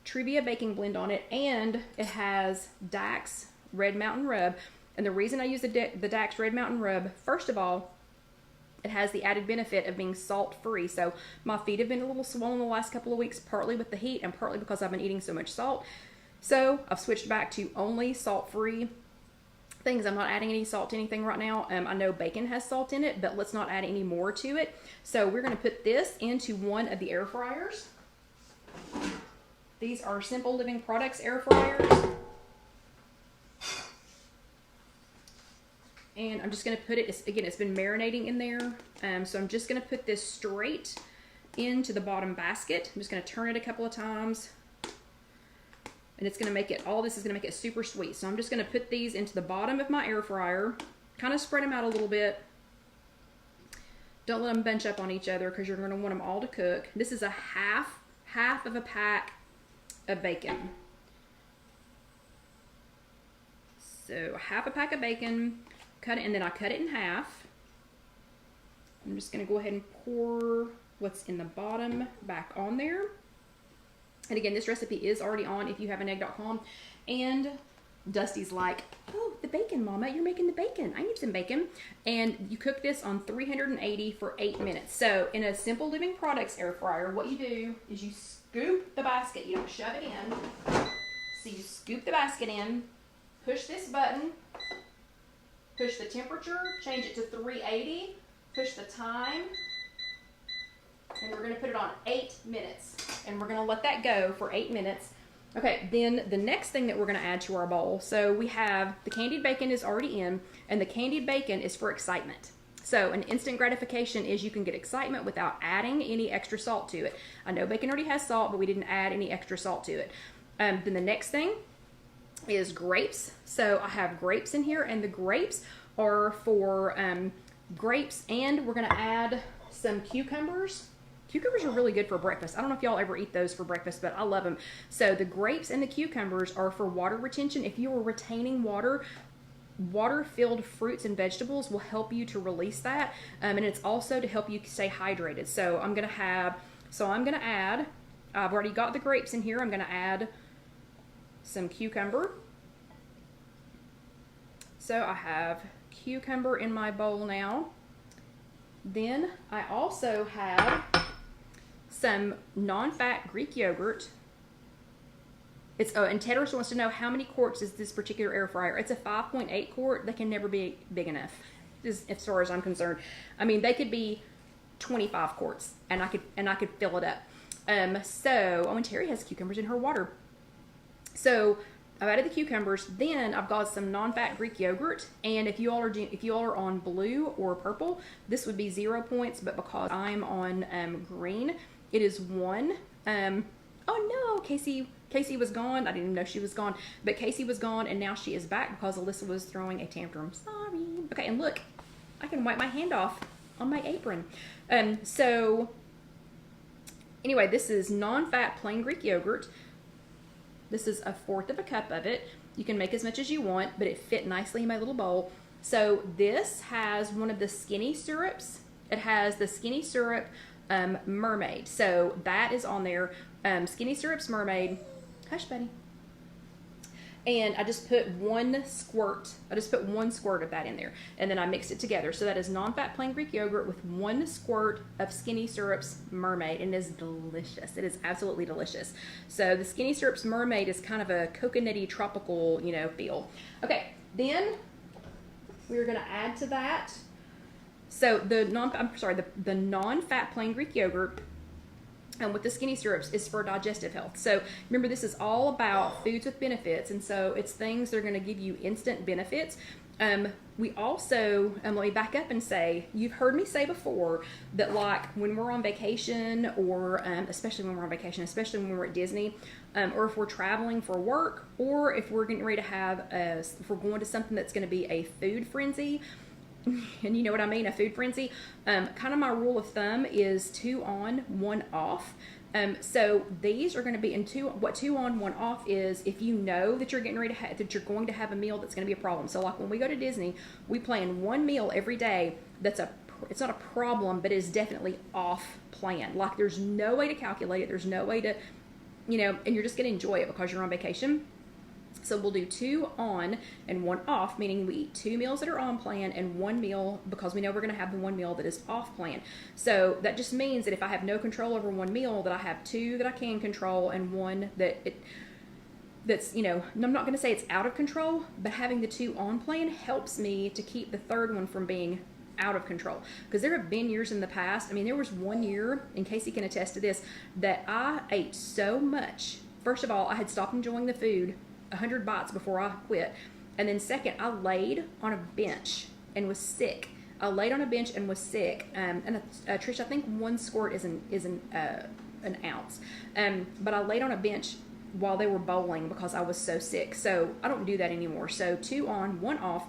Truvia baking blend on it, and it has Dax Red Mountain Rub. And the reason I use the Dax Red Mountain Rub, first of all, it has the added benefit of being salt-free. So my feet have been a little swollen the last couple of weeks, partly with the heat and partly because I've been eating so much salt. So I've switched back to only salt-free things. I'm not adding any salt to anything right now. I know bacon has salt in it, but let's not add any more to it. So we're going to put this into one of the air fryers. These are Simple Living Products air fryers. And I'm just going to put it, again, it's been marinating in there. So I'm just going to put this straight into the bottom basket. I'm just going to turn it a couple of times. And it's going to make it, all this is going to make it super sweet. So I'm just going to put these into the bottom of my air fryer. Kind of spread them out a little bit. Don't let them bunch up on each other because you're going to want them all to cook. This is a half of a pack of bacon. So half a pack of bacon, cut it, and then I cut it in half. I'm just going to go ahead and pour what's in the bottom back on there. And again, this recipe is already on ifyouhaveanegg.com. And Dusty's like, oh, the bacon, Mama, you're making the bacon. I need some bacon. And you cook this on 380 for 8 minutes. So in a Simple Living Products air fryer, what you do is you scoop the basket. You don't shove it in. So you scoop the basket in, push this button, push the temperature, change it to 380, push the time, and we're going to put it on 8 minutes. And we're going to let that go for 8 minutes. Okay, then the next thing that we're going to add to our bowl, so we have the candied bacon is already in, and the candied bacon is for excitement. So an instant gratification is you can get excitement without adding any extra salt to it. I know bacon already has salt, but we didn't add any extra salt to it. Then the next thing is grapes. So I have grapes in here, and the grapes are for grapes, and we're going to add some cucumbers. Cucumbers are really good for breakfast. I don't know if y'all ever eat those for breakfast, but I love them. So the grapes and the cucumbers are for water retention. If you are retaining water, water-filled fruits and vegetables will help you to release that. And it's also to help you stay hydrated. So I'm going to add, I've already got the grapes in here. I'm going to add some cucumber. So I have cucumber in my bowl now. Then I also have some non-fat Greek yogurt. And Tedros wants to know how many quarts is this particular air fryer. It's a 5.8 quart. They can never be big enough, as far as I'm concerned. I mean, they could be 25 quarts, and I could fill it up. And Terry has cucumbers in her water. So I've added the cucumbers. Then I've got some non-fat Greek yogurt. And if you all are on blue or purple, this would be 0 points. But because I'm on green, it is 1. Oh no, Casey was gone. I didn't even know she was gone. But Casey was gone, and now she is back because Alyssa was throwing a tantrum. Sorry. Okay, and look, I can wipe my hand off on my apron. So anyway, this is non-fat plain Greek yogurt. This is 1/4 of a cup of it. You can make as much as you want, but it fit nicely in my little bowl. So this has one of the skinny syrups. It has the skinny syrup mermaid. So that is on there. Skinny syrups mermaid. Hush, buddy. And I just put 1 squirt. I just put 1 squirt of that in there. And then I mixed it together. So that is non-fat plain Greek yogurt with 1 squirt of Skinny Syrups Mermaid. And it is delicious. It is absolutely delicious. So the Skinny Syrups Mermaid is kind of a coconutty tropical, feel. Okay, then we're going to add to that. So the non-fat plain Greek yogurt and with the Skinny Syrups is for digestive health. So remember, this is all about foods with benefits, and so it's things that are going to give you instant benefits. We also, let me back up and say, you've heard me say before that like when we're on vacation or especially when we're on vacation, especially when we're at Disney, or if we're traveling for work, or if we're getting ready to have if we're going to something that's going to be a food frenzy, and you know what I mean, a food frenzy, kind of my rule of thumb is 2 on, 1 off. So these are going to be in what 2 on, 1 off is if you know that you're getting ready to that you're going to have a meal that's going to be a problem. So like when we go to Disney, we plan one meal every day that's it's not a problem, but it's definitely off plan. Like there's no way to calculate it. There's no way to, and you're just going to enjoy it because you're on vacation. So we'll do 2 on and 1 off, meaning we eat 2 meals that are on plan and 1 meal because we know we're going to have the 1 meal that is off plan. So that just means that if I have no control over 1 meal, that I have 2 that I can control and 1 that's, I'm not going to say it's out of control, but having the 2 on plan helps me to keep the 3rd one from being out of control. Because there have been years in the past, there was 1 year, and Casey can attest to this, that I ate so much. First of all, I had stopped enjoying the food 100 bites before I quit. And then second, I laid on a bench and was sick. I laid on a bench and was sick. And Trish, I think 1 squirt is an ounce. But I laid on a bench while they were bowling because I was so sick. So I don't do that anymore. So 2 on, 1 off.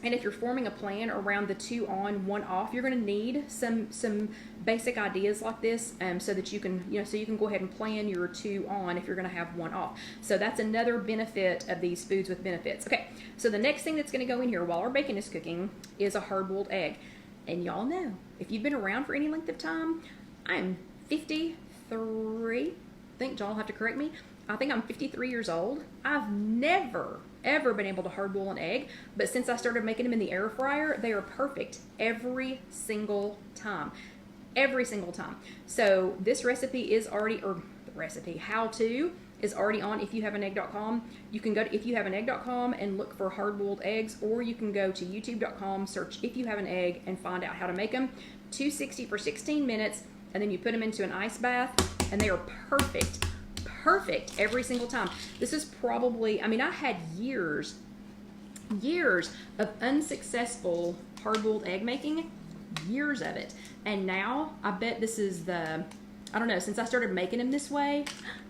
And if you're forming a plan around the 2 on, 1 off, you're going to need some basic ideas like this, so that you can, so you can go ahead and plan your 2 on if you're going to have 1 off. So that's another benefit of these foods with benefits. Okay, so the next thing that's going to go in here while our bacon is cooking is a hard-boiled egg. And y'all know, if you've been around for any length of time, I'm 53. I think John will have to correct me. I think I'm 53 years old. I've never, ever been able to hard boil an egg, but since I started making them in the air fryer, they are perfect every single time. Every single time. So this recipe is already, how-to is already on Ifyouhaveanegg.com. You can go to Ifyouhaveanegg.com and look for hard-boiled eggs, or you can go to YouTube.com, search If You Have an Egg, and find out how to make them. 260 for 16 minutes, and then you put them into an ice bath, and they are perfect. Perfect every single time. This is probably, I had years of unsuccessful hard-boiled egg making, years of it. And now I bet this is I don't know, since I started making them this way,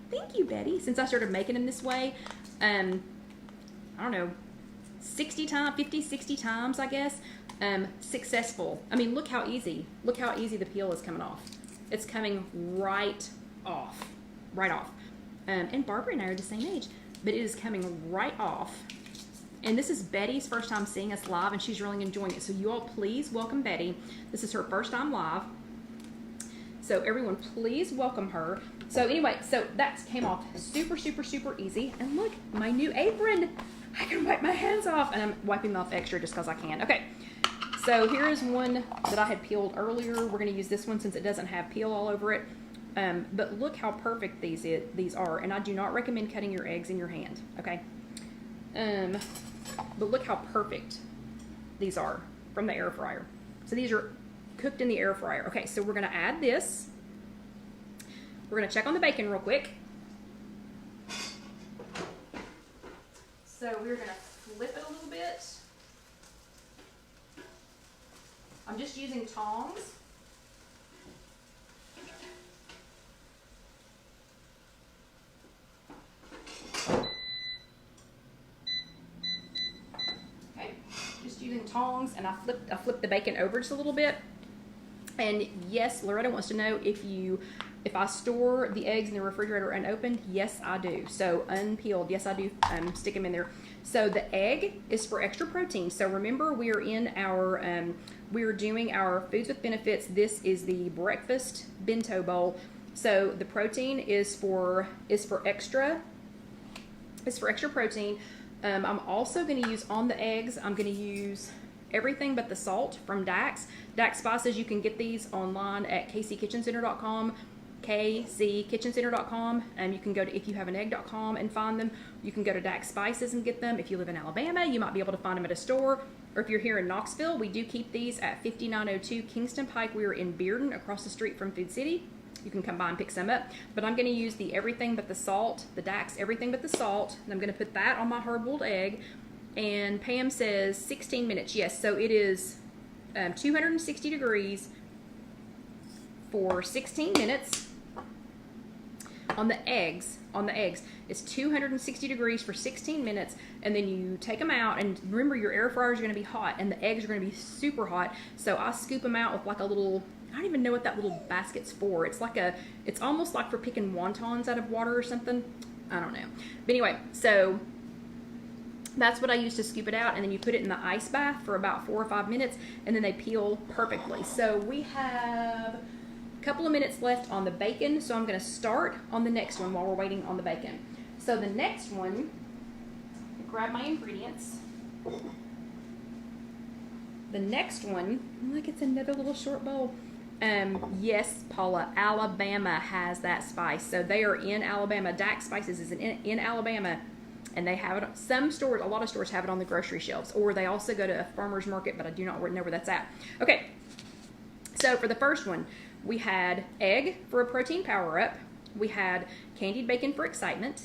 thank you, Betty. Since I started making them this way, I don't know, 60 times, I guess, successful. Look how easy the peel is coming off. It's coming right off. And Barbara and I are the same age, but it is coming right off. And this is Betty's first time seeing us live, and she's really enjoying it. So you all please welcome Betty. This is her first time live. So everyone please welcome her. So anyway, so that came off super, super, super easy. And look, my new apron. I can wipe my hands off, and I'm wiping them off extra just because I can. Okay, so here is one that I had peeled earlier. We're going to use this one since it doesn't have peel all over it. But look how perfect these are, and I do not recommend cutting your eggs in your hand, okay? But look how perfect these are from the air fryer. So these are cooked in the air fryer. Okay, so we're going to add this. We're going to check on the bacon real quick. So we're going to flip it a little bit. I'm just using tongs. Using tongs, and I flipped the bacon over just a little bit. And yes, Loretta wants to know if I store the eggs in the refrigerator unopened. Yes, I do. So unpeeled, yes, I do stick them in there. So the egg is for extra protein. So remember, we are in our we are doing our foods with benefits. This is the breakfast bento bowl. So the protein is for extra protein. I'm also going to use on the eggs, I'm going to use everything but the salt from Dax. Dax spices, you can get these online at kckitchencenter.com, kckitchencenter.com. You can go to Ifyouhaveanegg.com and find them. You can go to Dax Spices and get them. If you live in Alabama, you might be able to find them at a store. Or if you're here in Knoxville, we do keep these at 5902 Kingston Pike. We are in Bearden, across the street from Food City. You can come by and pick some up. But I'm going to use the everything but the salt, the Dax everything but the salt, and I'm going to put that on my hard-boiled egg. And Pam says 16 minutes. Yes, so it is 260 degrees for 16 minutes. On the eggs, it's 260 degrees for 16 minutes, and then you take them out, and remember your air fryer is going to be hot, and the eggs are going to be super hot, so I scoop them out with like a little, I don't even know what that little basket's for. It's like it's almost like for picking wontons out of water or something. I don't know. But anyway, so that's what I use to scoop it out, and then you put it in the ice bath for about 4 or 5 minutes, and then they peel perfectly. So we have couple of minutes left on the bacon, so I'm going to start on the next one while we're waiting on the bacon. So the next one, grab my ingredients. The next one, look, it's another little short bowl. Yes, Paula, Alabama has that spice. So they are in Alabama. Dax Spices is in Alabama, and they have it. Some stores, a lot of stores have it on the grocery shelves, or they also go to a farmer's market, but I do not know where that's at. Okay, so for the first one, we had egg for a protein power-up. We had candied bacon for excitement.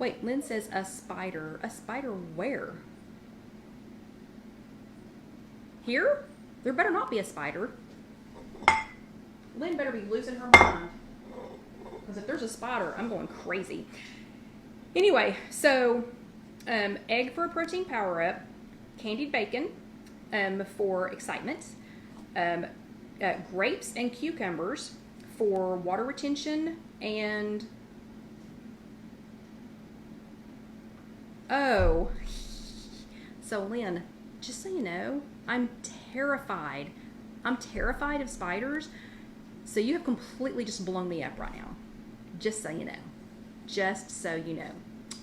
Wait, Lynn says a spider. A spider where? Here? There better not be a spider. Lynn better be losing her mind. Because if there's a spider, I'm going crazy. Anyway, so egg for a protein power-up. Candied bacon for excitement. Grapes and cucumbers for water retention, and so Lynn, just so you know, I'm terrified of spiders, so you have completely just blown me up right now, just so you know.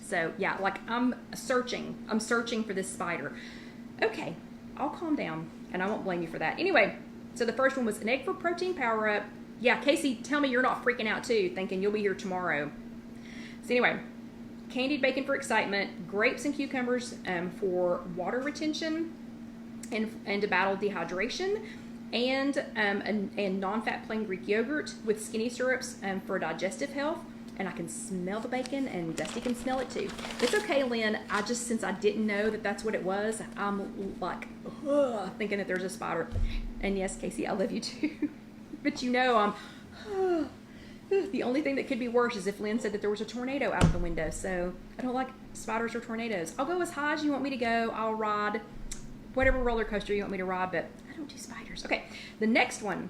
So yeah, like I'm searching for this spider. Okay, I'll calm down and I won't blame you for that. Anyway, so the first one was an egg for protein power-up. Yeah, Casey, tell me you're not freaking out too, thinking you'll be here tomorrow. So anyway, candied bacon for excitement, grapes and cucumbers for water retention and to battle dehydration, and non-fat plain Greek yogurt with skinny syrups for digestive health. And I can smell the bacon, and Dusty can smell it too. It's okay, Lynn. Since I didn't know that that's what it was, I'm like, thinking that there's a spider. And yes, Casey, I love you too. But you know, the only thing that could be worse is if Lynn said that there was a tornado out of the window. So I don't like spiders or tornadoes. I'll go as high as you want me to go. I'll ride whatever roller coaster you want me to ride, but I don't do spiders. Okay, the next one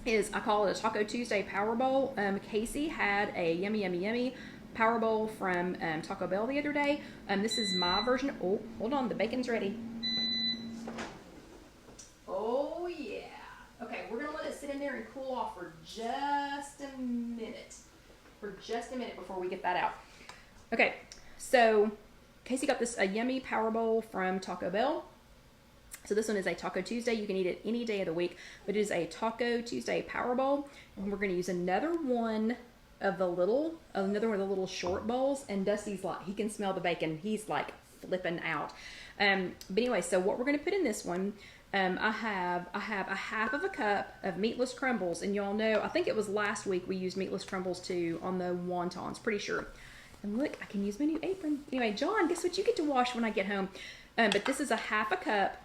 is, I call it a Taco Tuesday Power Bowl. Casey had a yummy Power Bowl from Taco Bell the other day. This is my version. Oh, hold on, the bacon's ready. Oh yeah. Okay, we're gonna let it sit in there and cool off for just a minute. Before we get that out. Okay, so Casey got a yummy Power Bowl from Taco Bell. So this one is a Taco Tuesday. You can eat it any day of the week, but it is a Taco Tuesday Power Bowl. And we're going to use another one of the little short bowls. And Dusty's like, he can smell the bacon. He's like flipping out. But anyway, so what we're going to put in this one, I have a half of a cup of meatless crumbles. And y'all know, I think it was last week we used meatless crumbles too on the wontons, pretty sure. And look, I can use my new apron. Anyway, John, guess what you get to wash when I get home? But this is a half a cup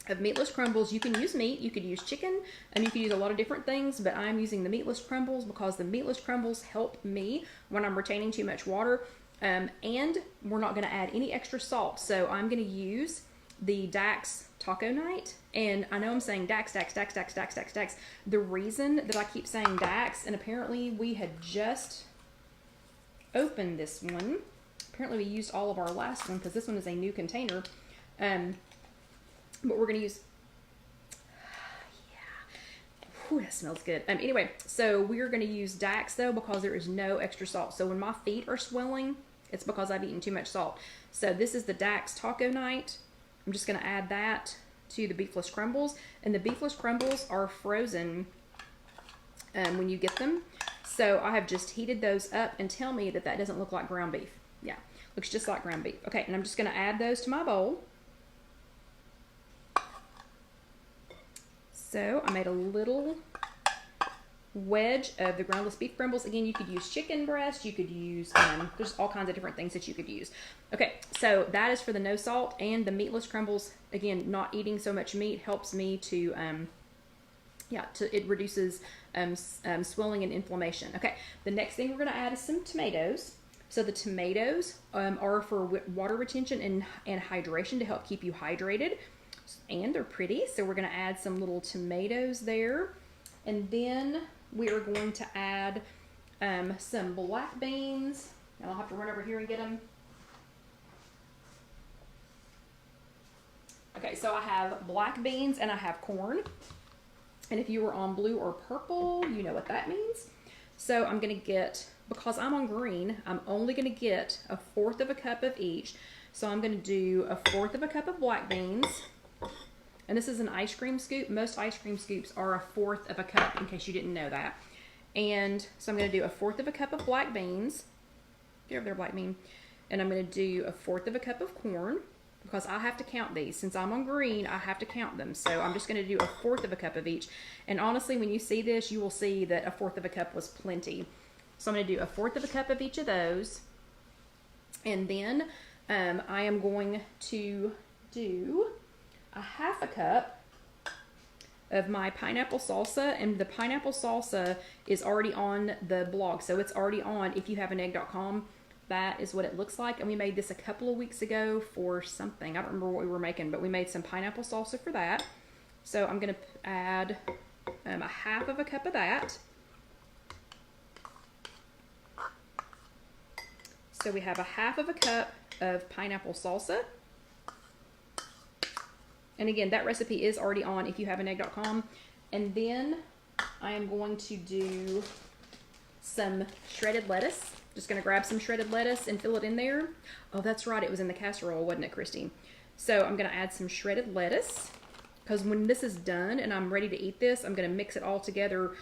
of meatless crumbles. You can use meat, you could use chicken, and you could use a lot of different things, but I'm using the meatless crumbles because the meatless crumbles help me when I'm retaining too much water, and we're not going to add any extra salt. So I'm going to use the Dax Taco Night, and I know I'm saying Dax. The reason that I keep saying Dax, and apparently we had just opened this one. Apparently we used all of our last one because this one is a new container. But we're going to use, yeah, that smells good. Anyway, so we're going to use Dax though because there is no extra salt. So when my feet are swelling, it's because I've eaten too much salt. So this is the Dax Taco Night. I'm just going to add that to the beefless crumbles. And the beefless crumbles are frozen when you get them. So I have just heated those up, and tell me that that doesn't look like ground beef. Yeah, looks just like ground beef. Okay, and I'm just going to add those to my bowl. So I made a little wedge of the groundless beef crumbles. Again, you could use chicken breast. You could use, there's all kinds of different things that you could use. Okay, so that is for the no salt, and the meatless crumbles. Again, not eating so much meat helps me to, it reduces swelling and inflammation. Okay, the next thing we're going to add is some tomatoes. So the tomatoes are for water retention and hydration to help keep you hydrated. And they're pretty, so we're going to add some little tomatoes there. And then we are going to add some black beans. And I'll have to run over here and get them. Okay, so I have black beans and I have corn. And if you were on blue or purple, you know what that means. So I'm going to get, because I'm on green, I'm only going to get 1/4 of a cup of each. So I'm going to do 1/4 of a cup of black beans. And this is an ice cream scoop. Most ice cream scoops are 1/4 of a cup, in case you didn't know that. And so I'm going to do 1/4 of a cup of black beans. Get over there, black bean. And I'm going to do 1/4 of a cup of corn, because I have to count these. Since I'm on green, I have to count them. So I'm just going to do 1/4 of a cup of each. And honestly, when you see this, you will see that 1/4 of a cup was plenty. So I'm going to do 1/4 of a cup of each of those. And then I am going to do 1/2 cup of my pineapple salsa, and the pineapple salsa is already on the blog, so it's already on Ifyouhaveanegg.com. That is what it looks like, and we made this a couple of weeks ago for something. I don't remember what we were making, but we made some pineapple salsa for that. So I'm going to add 1/2 of a cup of that. So we have 1/2 of a cup of pineapple salsa. And again, that recipe is already on Ifyouhaveanegg.com. And then I am going to do some shredded lettuce. Just going to grab some shredded lettuce and fill it in there. Oh, that's right. It was in the casserole, wasn't it, Christy? So I'm going to add some shredded lettuce, because when this is done and I'm ready to eat this, I'm going to mix it all together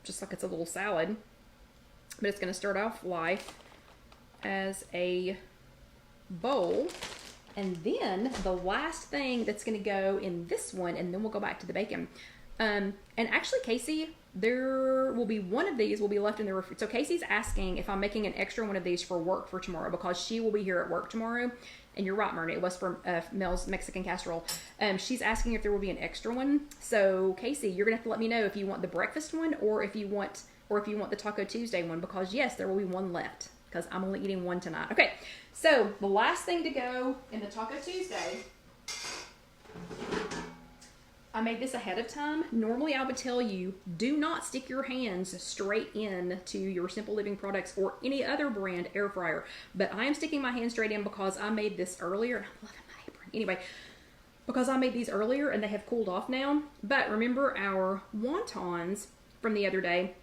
just like it's a little salad. But it's going to start off life as a bowl. And then the last thing that's going to go in this one, and then we'll go back to the bacon. And actually, Casey, there will be one of these will be left in the refrigerator. So Casey's asking if I'm making an extra one of these for work for tomorrow, because she will be here at work tomorrow. And you're right, Myrna, it was for Mel's Mexican casserole. She's asking if there will be an extra one. So Casey, you're gonna have to let me know if you want the breakfast one or if you want the Taco Tuesday one, because yes, there will be one left, because I'm only eating one tonight. Okay, so the last thing to go in the Taco Tuesday, I made this ahead of time. Normally I would tell you, do not stick your hands straight in to your Simple Living products or any other brand air fryer. But I am sticking my hand straight in because I made this earlier. And I'm loving my apron. Anyway, because I made these earlier and they have cooled off now. But remember our wontons from the other day,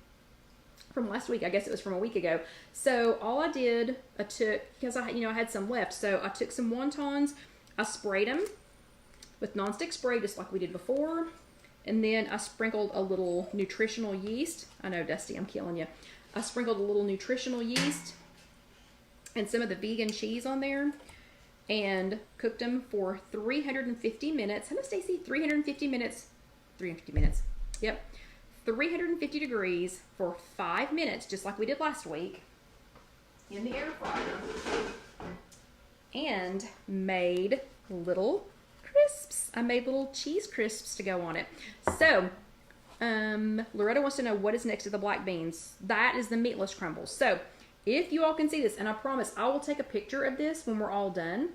from last week, I guess it was from a week ago. So all I did, I took, because I had some left, so I took some wontons, I sprayed them with nonstick spray just like we did before, and then I sprinkled a little nutritional yeast. I know, Dusty, I'm killing you. I sprinkled a little nutritional yeast and some of the vegan cheese on there, and cooked them for 350 minutes. Hello, Stacy. 350 minutes. 350 minutes. Yep. 350 degrees for 5 minutes, just like we did last week, in the air fryer, and made little crisps. I made little cheese crisps to go on it. So, Loretta wants to know what is next to the black beans. That is the meatless crumbles. So, if you all can see this, and I promise I will take a picture of this when we're all done.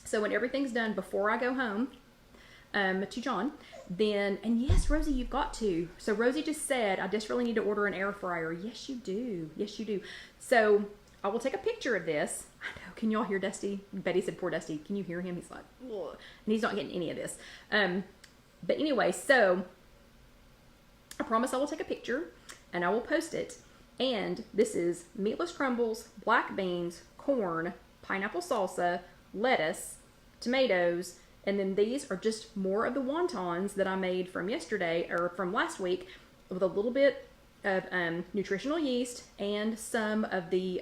So when everything's done before I go home to John, then, and yes, Rosie, you've got to. So Rosie just said, I just really need to order an air fryer. Yes, you do. Yes, you do. So I will take a picture of this. I know. Can y'all hear Dusty? Betty said, poor Dusty. Can you hear him? He's like, ugh. And he's not getting any of this. But anyway, so I promise I will take a picture and I will post it. And this is meatless crumbles, black beans, corn, pineapple salsa, lettuce, tomatoes, and then these are just more of the wontons that I made from yesterday, or from last week, with a little bit of nutritional yeast and some of the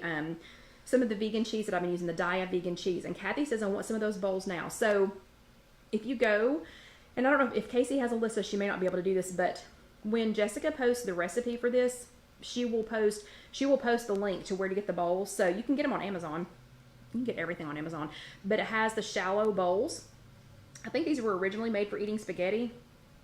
vegan cheese that I've been using, the Dia vegan cheese. And Kathy says I want some of those bowls now. So if you go, and I don't know if Casey has a list, so she may not be able to do this, but when Jessica posts the recipe for this, she will post the link to where to get the bowls. So you can get them on Amazon. You can get everything on Amazon. But it has the shallow bowls. I think these were originally made for eating spaghetti,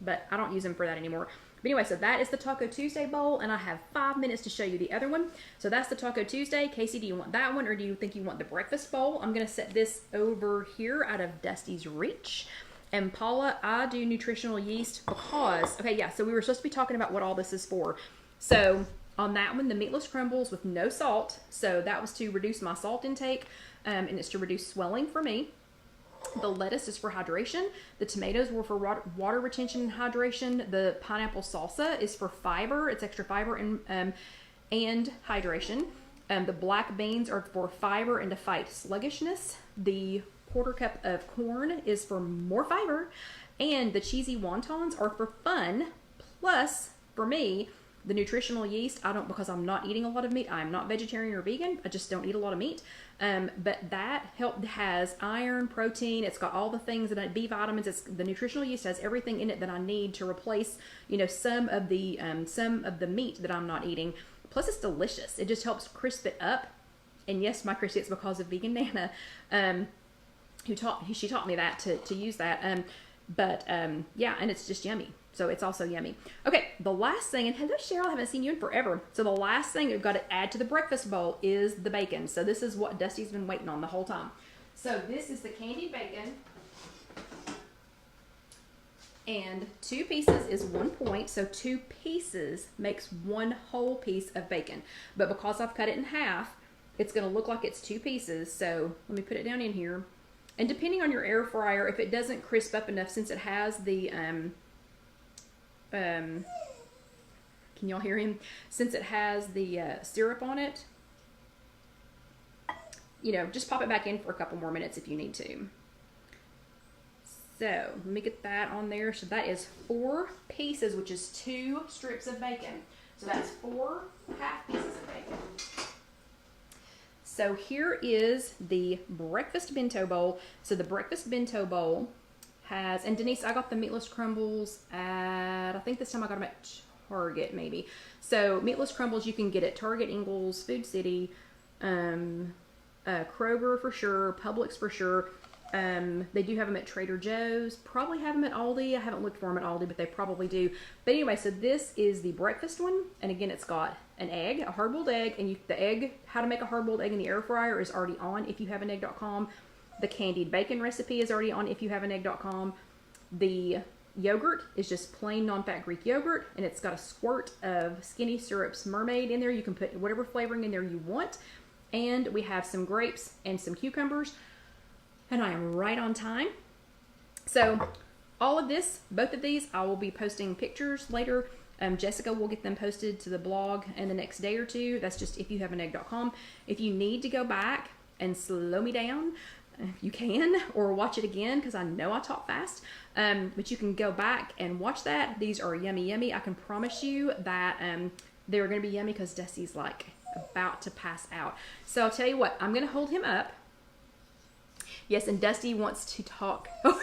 but I don't use them for that anymore. But anyway, so that is the Taco Tuesday bowl, and I have 5 minutes to show you the other one. So that's the Taco Tuesday. Casey, do you want that one, or do you think you want the breakfast bowl? I'm going to set this over here out of Dusty's reach. And Paula, I do nutritional yeast because, okay, yeah, so we were supposed to be talking about what all this is for. So on that one, the meatless crumbles with no salt. So that was to reduce my salt intake, and it's to reduce swelling for me. The lettuce is for hydration. The tomatoes were for water retention and hydration. The pineapple salsa is for fiber. It's extra fiber and hydration. The black beans are for fiber and to fight sluggishness. The quarter cup of corn is for more fiber. And the cheesy wontons are for fun. Plus, for me, the nutritional yeast, because I'm not eating a lot of meat. I'm not vegetarian or vegan. I just don't eat a lot of meat. But that has iron, protein. It's got all the things that B vitamins. The nutritional yeast has everything in it that I need to replace, some of the meat that I'm not eating. Plus, it's delicious. It just helps crisp it up. And yes, my Chrissy, it's because of Vegan Nana, she taught me that to use that. Yeah, and it's just yummy. So it's also yummy. Okay, the last thing, and hello Cheryl, I haven't seen you in forever. So the last thing we've got to add to the breakfast bowl is the bacon. So this is what Dusty's been waiting on the whole time. So this is the candied bacon. And 2 pieces is 1 point. So 2 pieces makes 1 whole piece of bacon. But because I've cut it in half, it's going to look like it's 2 pieces. So let me put it down in here. And depending on your air fryer, if it doesn't crisp up enough, since it has the can y'all hear him? Since it has the syrup on it, just pop it back in for a couple more minutes if you need to. So let me get that on there. So that is 4 pieces, which is 2 strips of bacon. So that's 4 half pieces of bacon. So here is the breakfast bento bowl. So the breakfast bento bowl has, and Denise, I got the meatless crumbles at, I think this time I got them at Target maybe. So meatless crumbles you can get at Target, Ingles, Food City, Kroger for sure, Publix for sure. They do have them at Trader Joe's, probably have them at Aldi. I haven't looked for them at Aldi, but they probably do. But anyway, so this is the breakfast one. And again, it's got an egg, a hard-boiled egg, and the egg, how to make a hard-boiled egg in the air fryer is already on ifyouhaveanegg.com. The candied bacon recipe is already on ifyouhaveanegg.com. The yogurt is just plain non-fat Greek yogurt, and it's got a squirt of Skinny Syrup's Mermaid in there. You can put whatever flavoring in there you want. And we have some grapes and some cucumbers. And I am right on time. So all of this, both of these, I will be posting pictures later. Jessica will get them posted to the blog in the next day or 2. That's just ifyouhaveanegg.com. If you need to go back and slow me down, you can, or watch it again, because I know I talk fast. But you can go back and watch that. These are yummy, yummy. I can promise you that they're going to be yummy because Dusty's like about to pass out. So I'll tell you what, I'm going to hold him up. Yes, and Dusty wants to talk. Oh,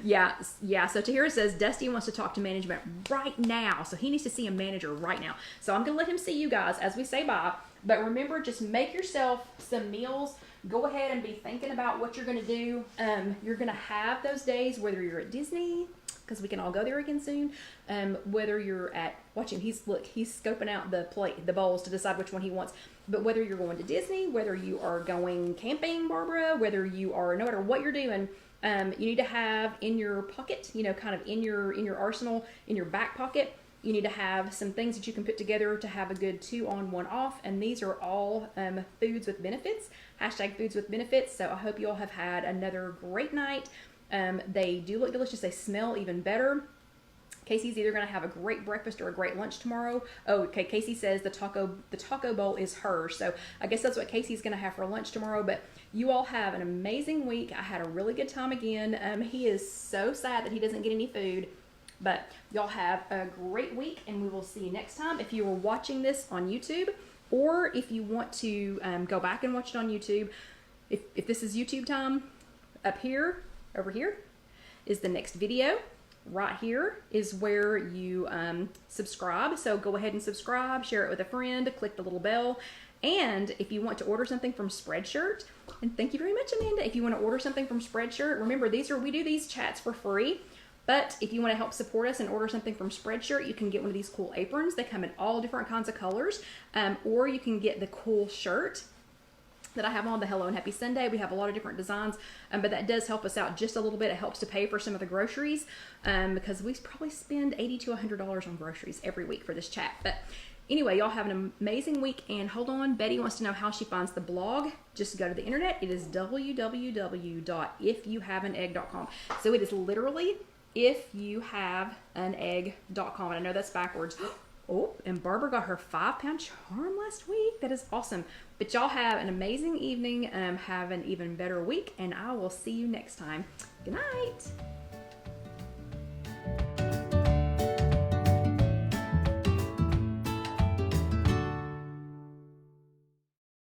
yeah. So Tahira says Dusty wants to talk to management right now. So he needs to see a manager right now. So I'm going to let him see you guys as we say bye. But remember, just make yourself some meals. Go ahead and be thinking about what you're going to do. You're going to have those days, whether you're at Disney, because we can all go there again soon. Whether you're at, watch him, he's scoping out the bowls to decide which one he wants. But whether you're going to Disney, whether you are going camping, Barbara, whether you are, no matter what you're doing, you need to have in your pocket, kind of in your arsenal, in your back pocket, you need to have some things that you can put together to have a good 2 on 1 off. And these are all foods with benefits, #foods with benefits. So I hope you all have had another great night. They do look delicious. They smell even better. Casey's either going to have a great breakfast or a great lunch tomorrow. Oh, okay. Casey says the taco bowl is hers. So I guess that's what Casey's going to have for lunch tomorrow. But you all have an amazing week. I had a really good time again. He is so sad that he doesn't get any food. But y'all have a great week, and we will see you next time. If you are watching this on YouTube, or if you want to go back and watch it on YouTube, if this is YouTube time, over here is the next video. right here is where you subscribe. So go ahead and subscribe, share it with a friend, click the little bell. And if you want to order something from Spreadshirt, and thank you very much, Amanda. If you want to order something from Spreadshirt, remember we do these chats for free. But if you want to help support us and order something from Spreadshirt, you can get one of these cool aprons. They come in all different kinds of colors. Or you can get the cool shirt that I have on, the Hello and Happy Sunday. We have a lot of different designs, but that does help us out just a little bit. It helps to pay for some of the groceries because we probably spend $80 to $100 on groceries every week for this chat. But anyway, y'all have an amazing week. And hold on, Betty wants to know how she finds the blog. Just go to the internet. It is www.ifyouhaveanegg.com. So it is literally ifyouhaveanegg.com. And I know that's backwards. Oh, and Barbara got her 5-pound charm last week. That is awesome. But y'all have an amazing evening. Have an even better week. And I will see you next time. Good night.